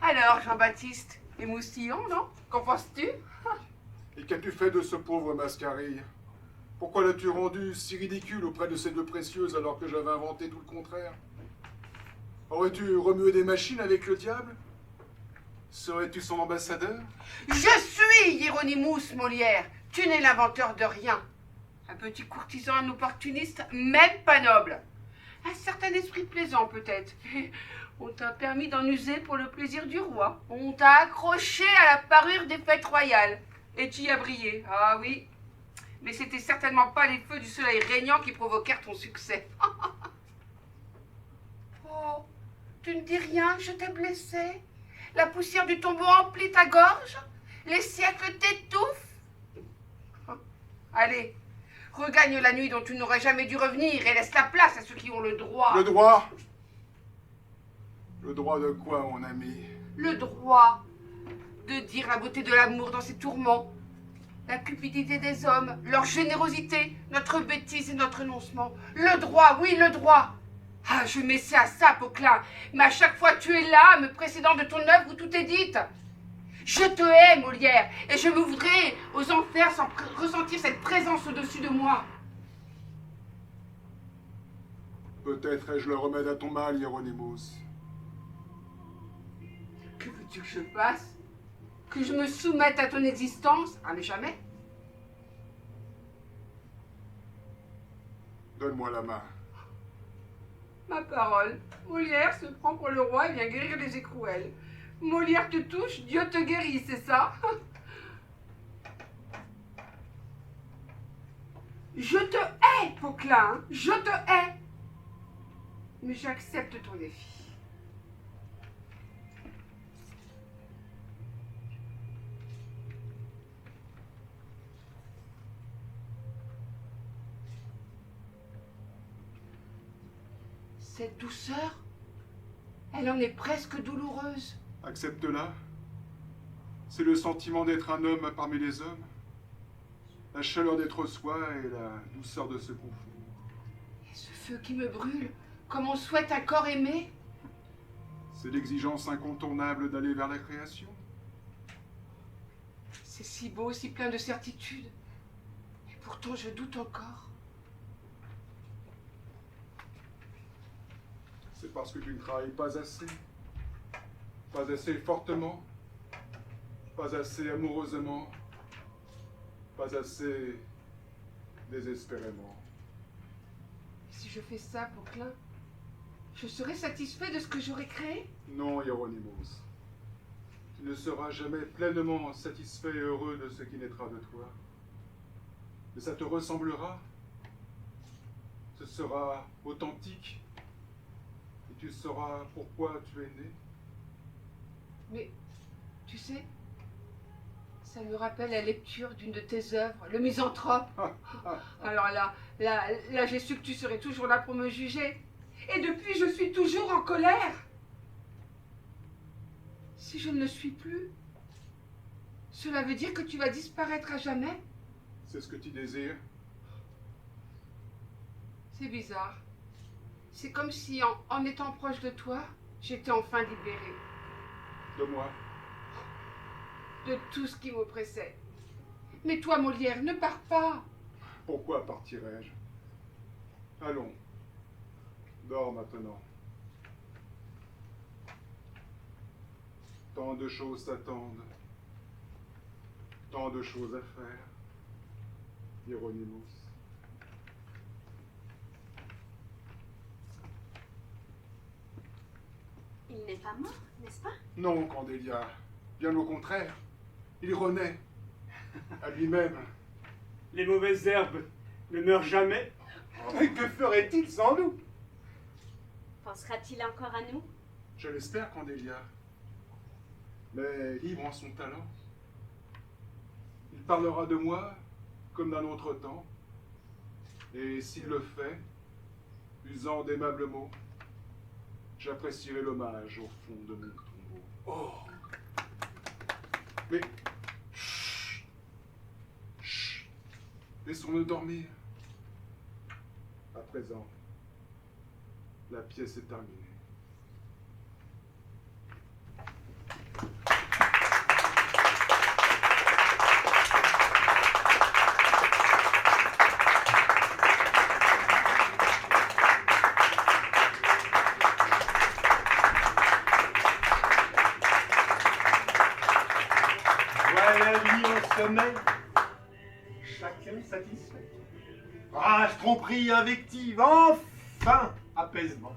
Alors, Jean-Baptiste, émoustillon, non? Qu'en penses-tu? Et qu'as-tu fait de ce pauvre Mascarille? Pourquoi l'as-tu rendu si ridicule auprès de ces deux précieuses alors que j'avais inventé tout le contraire? Aurais-tu remué des machines avec le diable? Serais-tu son ambassadeur? Je suis Hieronymus Molière. Tu n'es l'inventeur de rien. Un petit courtisan, un opportuniste, même pas noble. Un certain esprit plaisant, peut-être. On t'a permis d'en user pour le plaisir du roi. On t'a accroché à la parure des fêtes royales. Et tu y as brillé. Ah oui. Mais c'était certainement pas les feux du soleil régnant qui provoquèrent ton succès. Oh, tu ne dis rien, je t'ai blessé. La poussière du tombeau emplit ta gorge. Les siècles t'étouffent. Allez, regagne la nuit dont tu n'aurais jamais dû revenir et laisse la place à ceux qui ont le droit. Le droit? Le droit de quoi, mon ami? Le droit de dire la beauté de l'amour dans ses tourments, la cupidité des hommes, leur générosité, notre bêtise et notre renoncement. Le droit, oui, le droit. Ah, je m'essaie à ça, Poquelin, mais à chaque fois tu es là, me précédant de ton œuvre où tout est dit. Je te hais, Molière, et je me voudrais aux enfers sans ressentir cette présence au-dessus de moi. Peut-être ai-je le remède à ton mal, Hieronymus. Que veux-tu que je fasse? Que je me soumette à ton existence? Ah, mais jamais. Donne-moi la main. Ma parole, Molière se prend pour le roi et vient guérir les écrouelles. Molière te touche, Dieu te guérit, c'est ça? Je te hais, Poquelin, je te hais. Mais j'accepte ton défi. Cette douceur, elle en est presque douloureuse. Accepte-la. C'est le sentiment d'être un homme parmi les hommes. La chaleur d'être soi et la douceur de se confondre. Et ce feu qui me brûle, comme on souhaite un corps aimé. C'est l'exigence incontournable d'aller vers la création. C'est si beau, si plein de certitude. Et pourtant je doute encore. C'est parce que tu ne travailles pas assez. Pas assez fortement. Pas assez amoureusement. Pas assez désespérément. Et si je fais ça, Poquelin, je serai satisfait de ce que j'aurai créé? Non, Hieronymus. Tu ne seras jamais pleinement satisfait et heureux de ce qui naîtra de toi. Mais ça te ressemblera. Ce sera authentique. Et tu sauras pourquoi tu es né. Mais, tu sais, ça me rappelle la lecture d'une de tes œuvres, Le Misanthrope. Alors là, j'ai su que tu serais toujours là pour me juger. Et depuis, je suis toujours en colère. Si je ne le suis plus, cela veut dire que tu vas disparaître à jamais? C'est ce que tu désires. C'est bizarre. C'est comme si, en étant proche de toi, j'étais enfin libérée De moi. de tout ce qui m'oppressait. Mais toi, Molière, ne pars pas. Pourquoi partirais-je? Allons. Dors maintenant. Tant de choses t'attendent. Tant de choses à faire. Hieronymus. Il n'est pas mort, n'est-ce pas? Non, Candélia. Bien au contraire. Il renaît. À lui-même. Les mauvaises herbes ne meurent jamais. Et que ferait-il sans nous? Pensera-t-il encore à nous? Je l'espère, Candélia. Mais libre en son talent. Il parlera de moi comme d'un autre temps. Et s'il le fait, usant d'aimables mots, j'apprécierai l'hommage au fond de mon tombeau. Oh, Mais, chut, chut, laissons-le dormir. À présent, la pièce est terminée. sommeil. Chacun satisfait. Rage, tromperie, invective, enfin apaisement.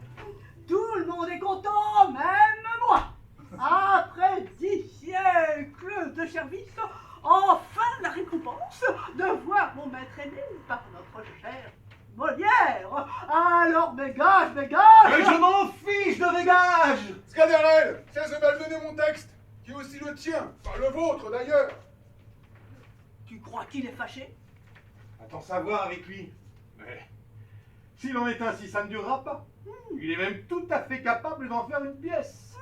Tout le monde est content, même moi. Après 10 siècles de service, enfin la récompense de voir mon maître aimé par notre cher Molière. Alors mes gages, Mais je m'en fiche de mes gages. Scaderel, cesse de malmener mon texte, qui est aussi le tien, enfin le vôtre d'ailleurs. Tu crois qu'il est fâché? Attends savoir avec lui. Mais s'il en est ainsi, ça ne durera pas. Il est même tout à fait capable d'en faire une pièce.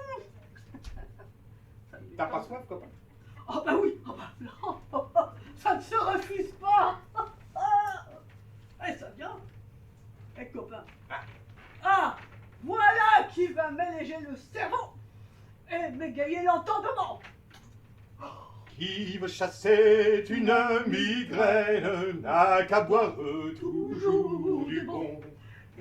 T'as pas soif, copain? Oh bah oui, oh bah non, ça ne se refuse pas. Eh, ça vient. Eh, copain. Ah, voilà qui va m'alléger le cerveau et m'égayer l'entendement. Qui veut chasser une migraine n'a qu'à boire toujours du bon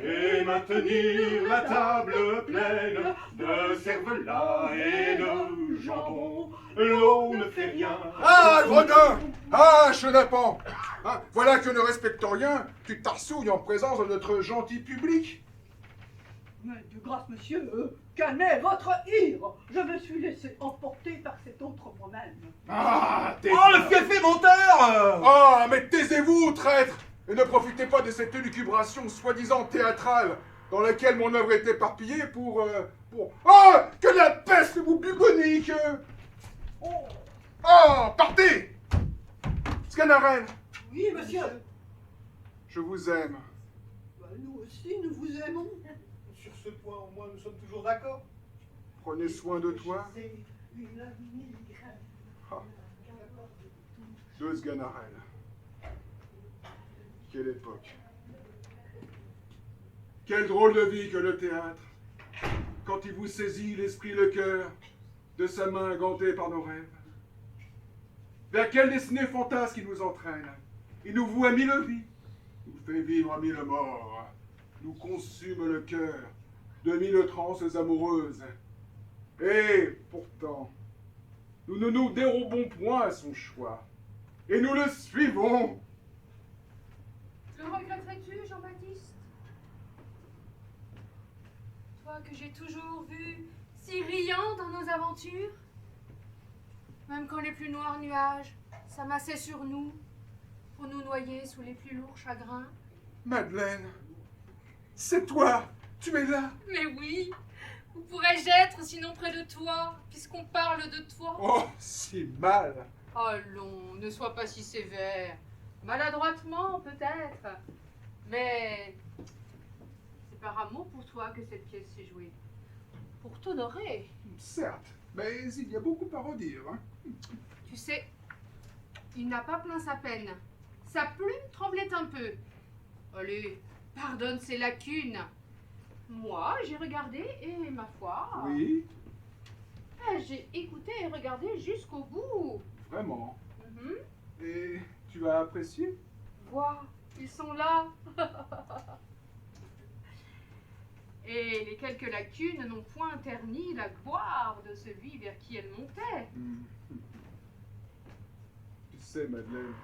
et maintenir la table pleine de cervelas et de jambon. L'eau ne fait rien. Ah, gredin! Ah, chenapan! Hein, voilà que ne respectant rien, tu t'arsouilles en présence de notre gentil public. Mais de grâce, monsieur, calmez votre ire. Je me suis laissé emporter par cet autre moi-même. Ah, t'es... Oh, le fiefé menteur! Ah, mais taisez-vous, traître! Et ne profitez pas de cette élucubration soi-disant théâtrale dans laquelle mon œuvre est éparpillée pour... Oh, que la peste vous bubonique! Oh, partez! Scanarelle, Oui, monsieur. je vous aime. Bah, nous aussi, nous vous aimons. Sur ce point, au moins, nous sommes toujours d'accord. Prenez soin de toi. De Sganarelle. Quelle époque. Quelle drôle de vie que le théâtre. Quand il vous saisit l'esprit et le cœur de sa main gantée par nos rêves. Vers quelle destinée fantasque il nous entraîne. Il nous voue à mille vies, nous fait vivre à mille morts, nous consume le cœur de mille transes amoureuses. Et pourtant, nous ne nous dérobons point à son choix, et nous le suivons. Le regretterais-tu, Jean-Baptiste? Toi que j'ai toujours vu si riant dans nos aventures, même quand les plus noirs nuages s'amassaient sur nous pour nous noyer sous les plus lourds chagrins. Madeleine, c'est toi, tu es là. Mais oui, où pourrais-je être sinon près de toi, puisqu'on parle de toi? Oh, si mal. Allons, ne sois pas si sévère. Maladroitement, peut-être. Mais c'est par amour pour toi que cette pièce s'est jouée. Pour t'honorer. Certes, mais il y a beaucoup à redire. Hein. Tu sais, il n'a pas plaint sa peine. Sa plume tremblait un peu. Allez, pardonne ses lacunes. Moi, j'ai regardé et, ma foi, Oui, j'ai écouté et regardé jusqu'au bout. vraiment. Mhm. Et tu as apprécié? Vois, ils sont là. Et les quelques lacunes n'ont point terni la gloire de celui vers qui elle montait. Tu sais, Madeleine,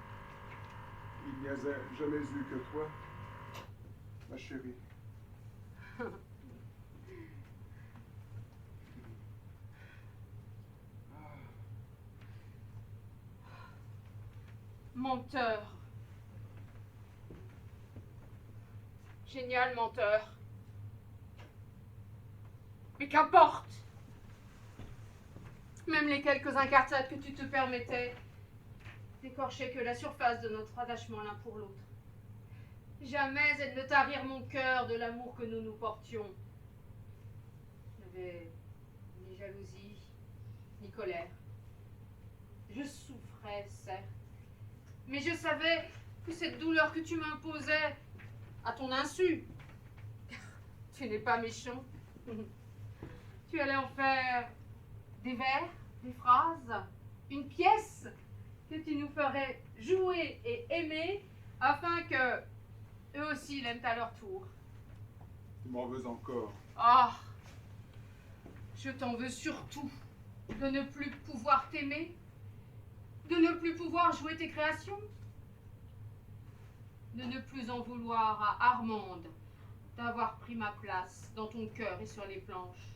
il n'y a jamais eu que toi, ma chérie. Menteur. Génial menteur. Mais qu'importe. Même les quelques incartades que tu te permettais n'écorchaient que la surface de notre attachement l'un pour l'autre. Jamais elles ne tarirent mon cœur de l'amour que nous nous portions. Je n'avais ni jalousie, ni colère. Je souffrais, certes, mais je savais que cette douleur que tu m'imposais, à ton insu, tu n'es pas méchant. Tu allais en faire des vers, des phrases, une pièce que tu nous ferais jouer et aimer afin que eux aussi l'aiment à leur tour. Tu m'en veux encore. Ah, je t'en veux surtout de ne plus pouvoir t'aimer, De ne plus pouvoir jouer tes créations? De ne plus en vouloir à Armande d'avoir pris ma place dans ton cœur et sur les planches?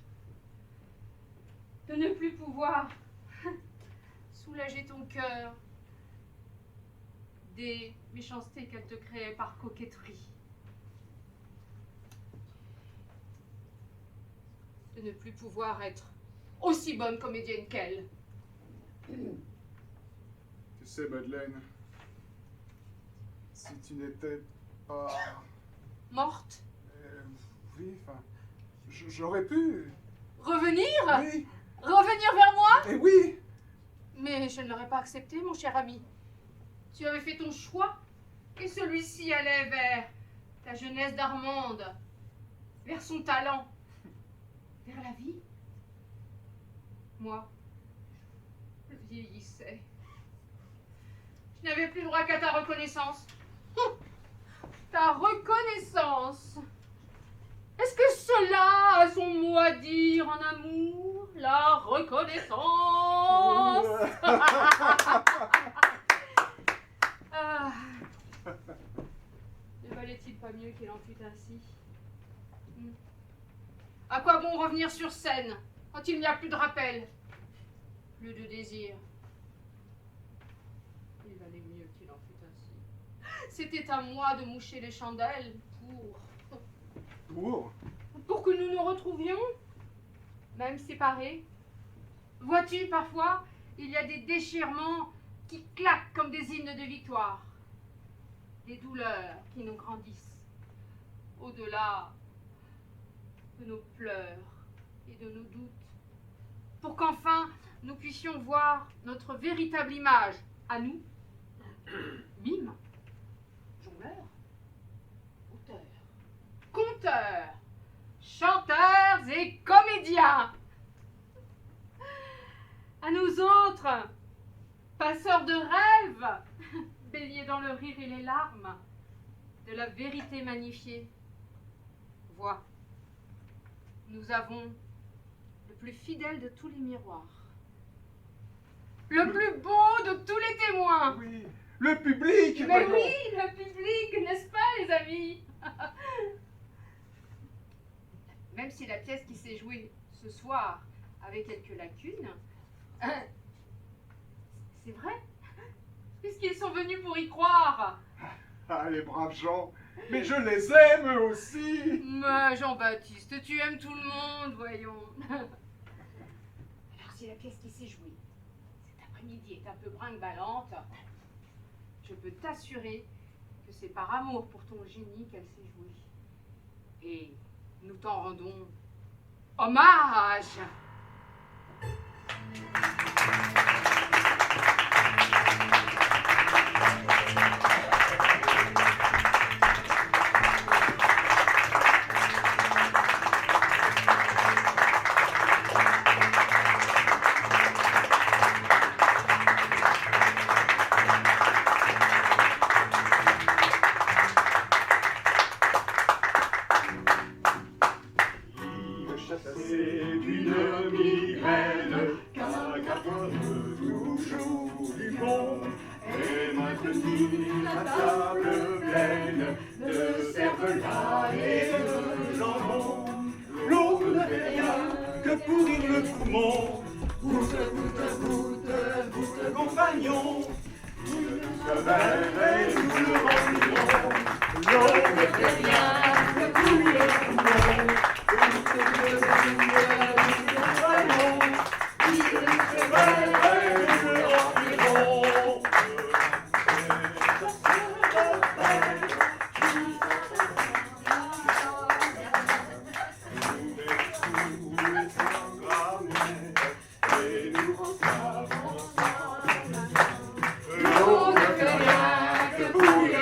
De ne plus pouvoir soulager ton cœur des méchancetés qu'elle te créait par coquetterie? De ne plus pouvoir être aussi bonne comédienne qu'elle? Tu sais, Madeleine, si tu n'étais pas... Morte? Oui, enfin, j'aurais pu... Revenir? Oui, Revenir vers moi? et oui. Mais je ne l'aurais pas accepté, mon cher ami. Tu avais fait ton choix, et celui-ci allait vers ta jeunesse d'Armande, vers son talent, vers la vie. Moi, je vieillissais. Je n'avais plus droit qu'à ta reconnaissance. Ta reconnaissance. Est-ce que cela a son mot à dire en amour? La reconnaissance. Ah. Ne valait-il pas mieux qu'il en fût ainsi? À quoi bon revenir sur scène quand il n'y a plus de rappel, plus de désir? Il valait mieux qu'il en fût ainsi. C'était à moi de moucher les chandelles pour que nous nous retrouvions, même séparés. Vois-tu, parfois, il y a des déchirements qui claquent comme des hymnes de victoire, des douleurs qui nous grandissent, au-delà de nos pleurs et de nos doutes, pour qu'enfin nous puissions voir notre véritable image à nous, mime, jongleur, auteur, conteur, chanteurs et comédiens. À nous autres, passeurs de rêves, béliers dans le rire et les larmes, de la vérité magnifiée. Vois, nous avons le plus fidèle de tous les miroirs, le plus beau de tous les témoins. Oui, le public. Mais voyons. oui, le public, n'est-ce pas, les amis? Même si la pièce qui s'est jouée ce soir avait quelques lacunes, c'est vrai, puisqu'ils sont venus pour y croire. Ah, les braves gens. Mais je les aime eux aussi. Mais Jean-Baptiste, tu aimes tout le monde, voyons. Alors si la pièce qui s'est jouée cet après-midi est un peu brinque-ballante, je peux t'assurer que c'est par amour pour ton génie qu'elle s'est jouée. Et nous t'en rendons hommage. L'eau ne fait rien que bouillir.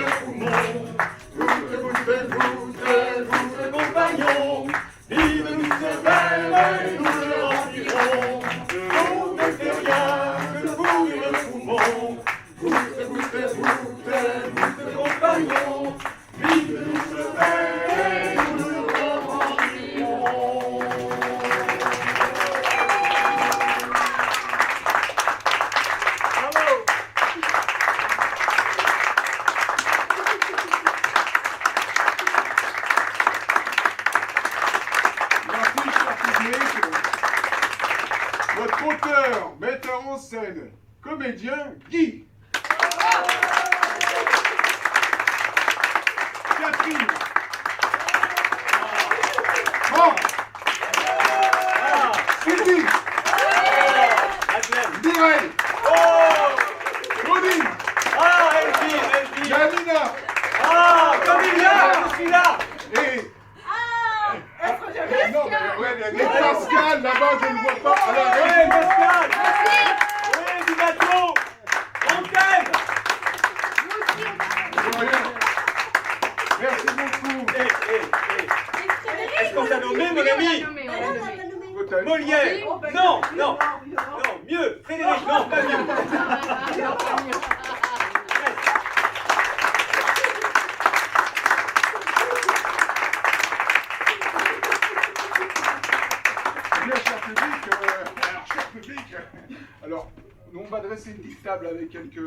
public, votre auteur, metteur en scène, comédien, Guy. Catherine. Franck. Sylvie. Mireille. Claudine. Janina. Comme il y a, je suis là. Et... Non, mais et Pascal, là-bas, je ne vois pas. Alors, Pascal. Oui, du bateau. On t'aime. merci beaucoup. Est-ce qu'on t'a nommé, mon ami? Peut-être. Molière. Non, non, non, mieux. Frédéric, non, pas mieux. Bien, cher public, alors, nous, on va dresser une petite table avec quelques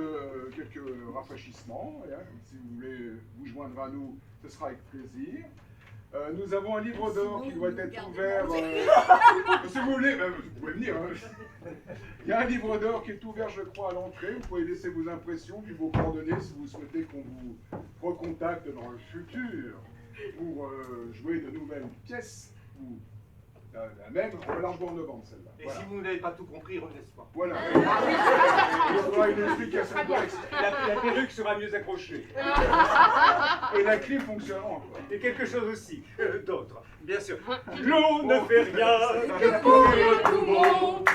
rafraîchissements. Hein. Si vous voulez vous joindre à nous, ce sera avec plaisir. Nous avons un livre d'or qui doit être ouvert. Si vous voulez, vous pouvez venir. Hein. Il y a un livre d'or qui est ouvert, je crois, à l'entrée. Vous pouvez laisser vos impressions, puis vos coordonnées si vous souhaitez qu'on vous recontacte dans le futur pour jouer de nouvelles pièces. Ou la même, on va la rejouer en novembre, celle-là. Et Voilà. si vous n'avez pas tout compris, revenez-ce pas. Voilà. Il y aura une explication de texte. La perruque sera mieux accrochée. Et la clé fonctionnera encore. Et quelque chose aussi d'autre, bien sûr. L'eau ne fait rien. Que pour tout le monde.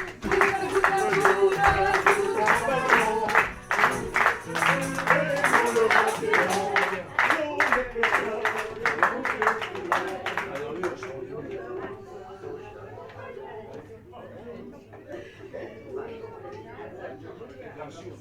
Bien sûr.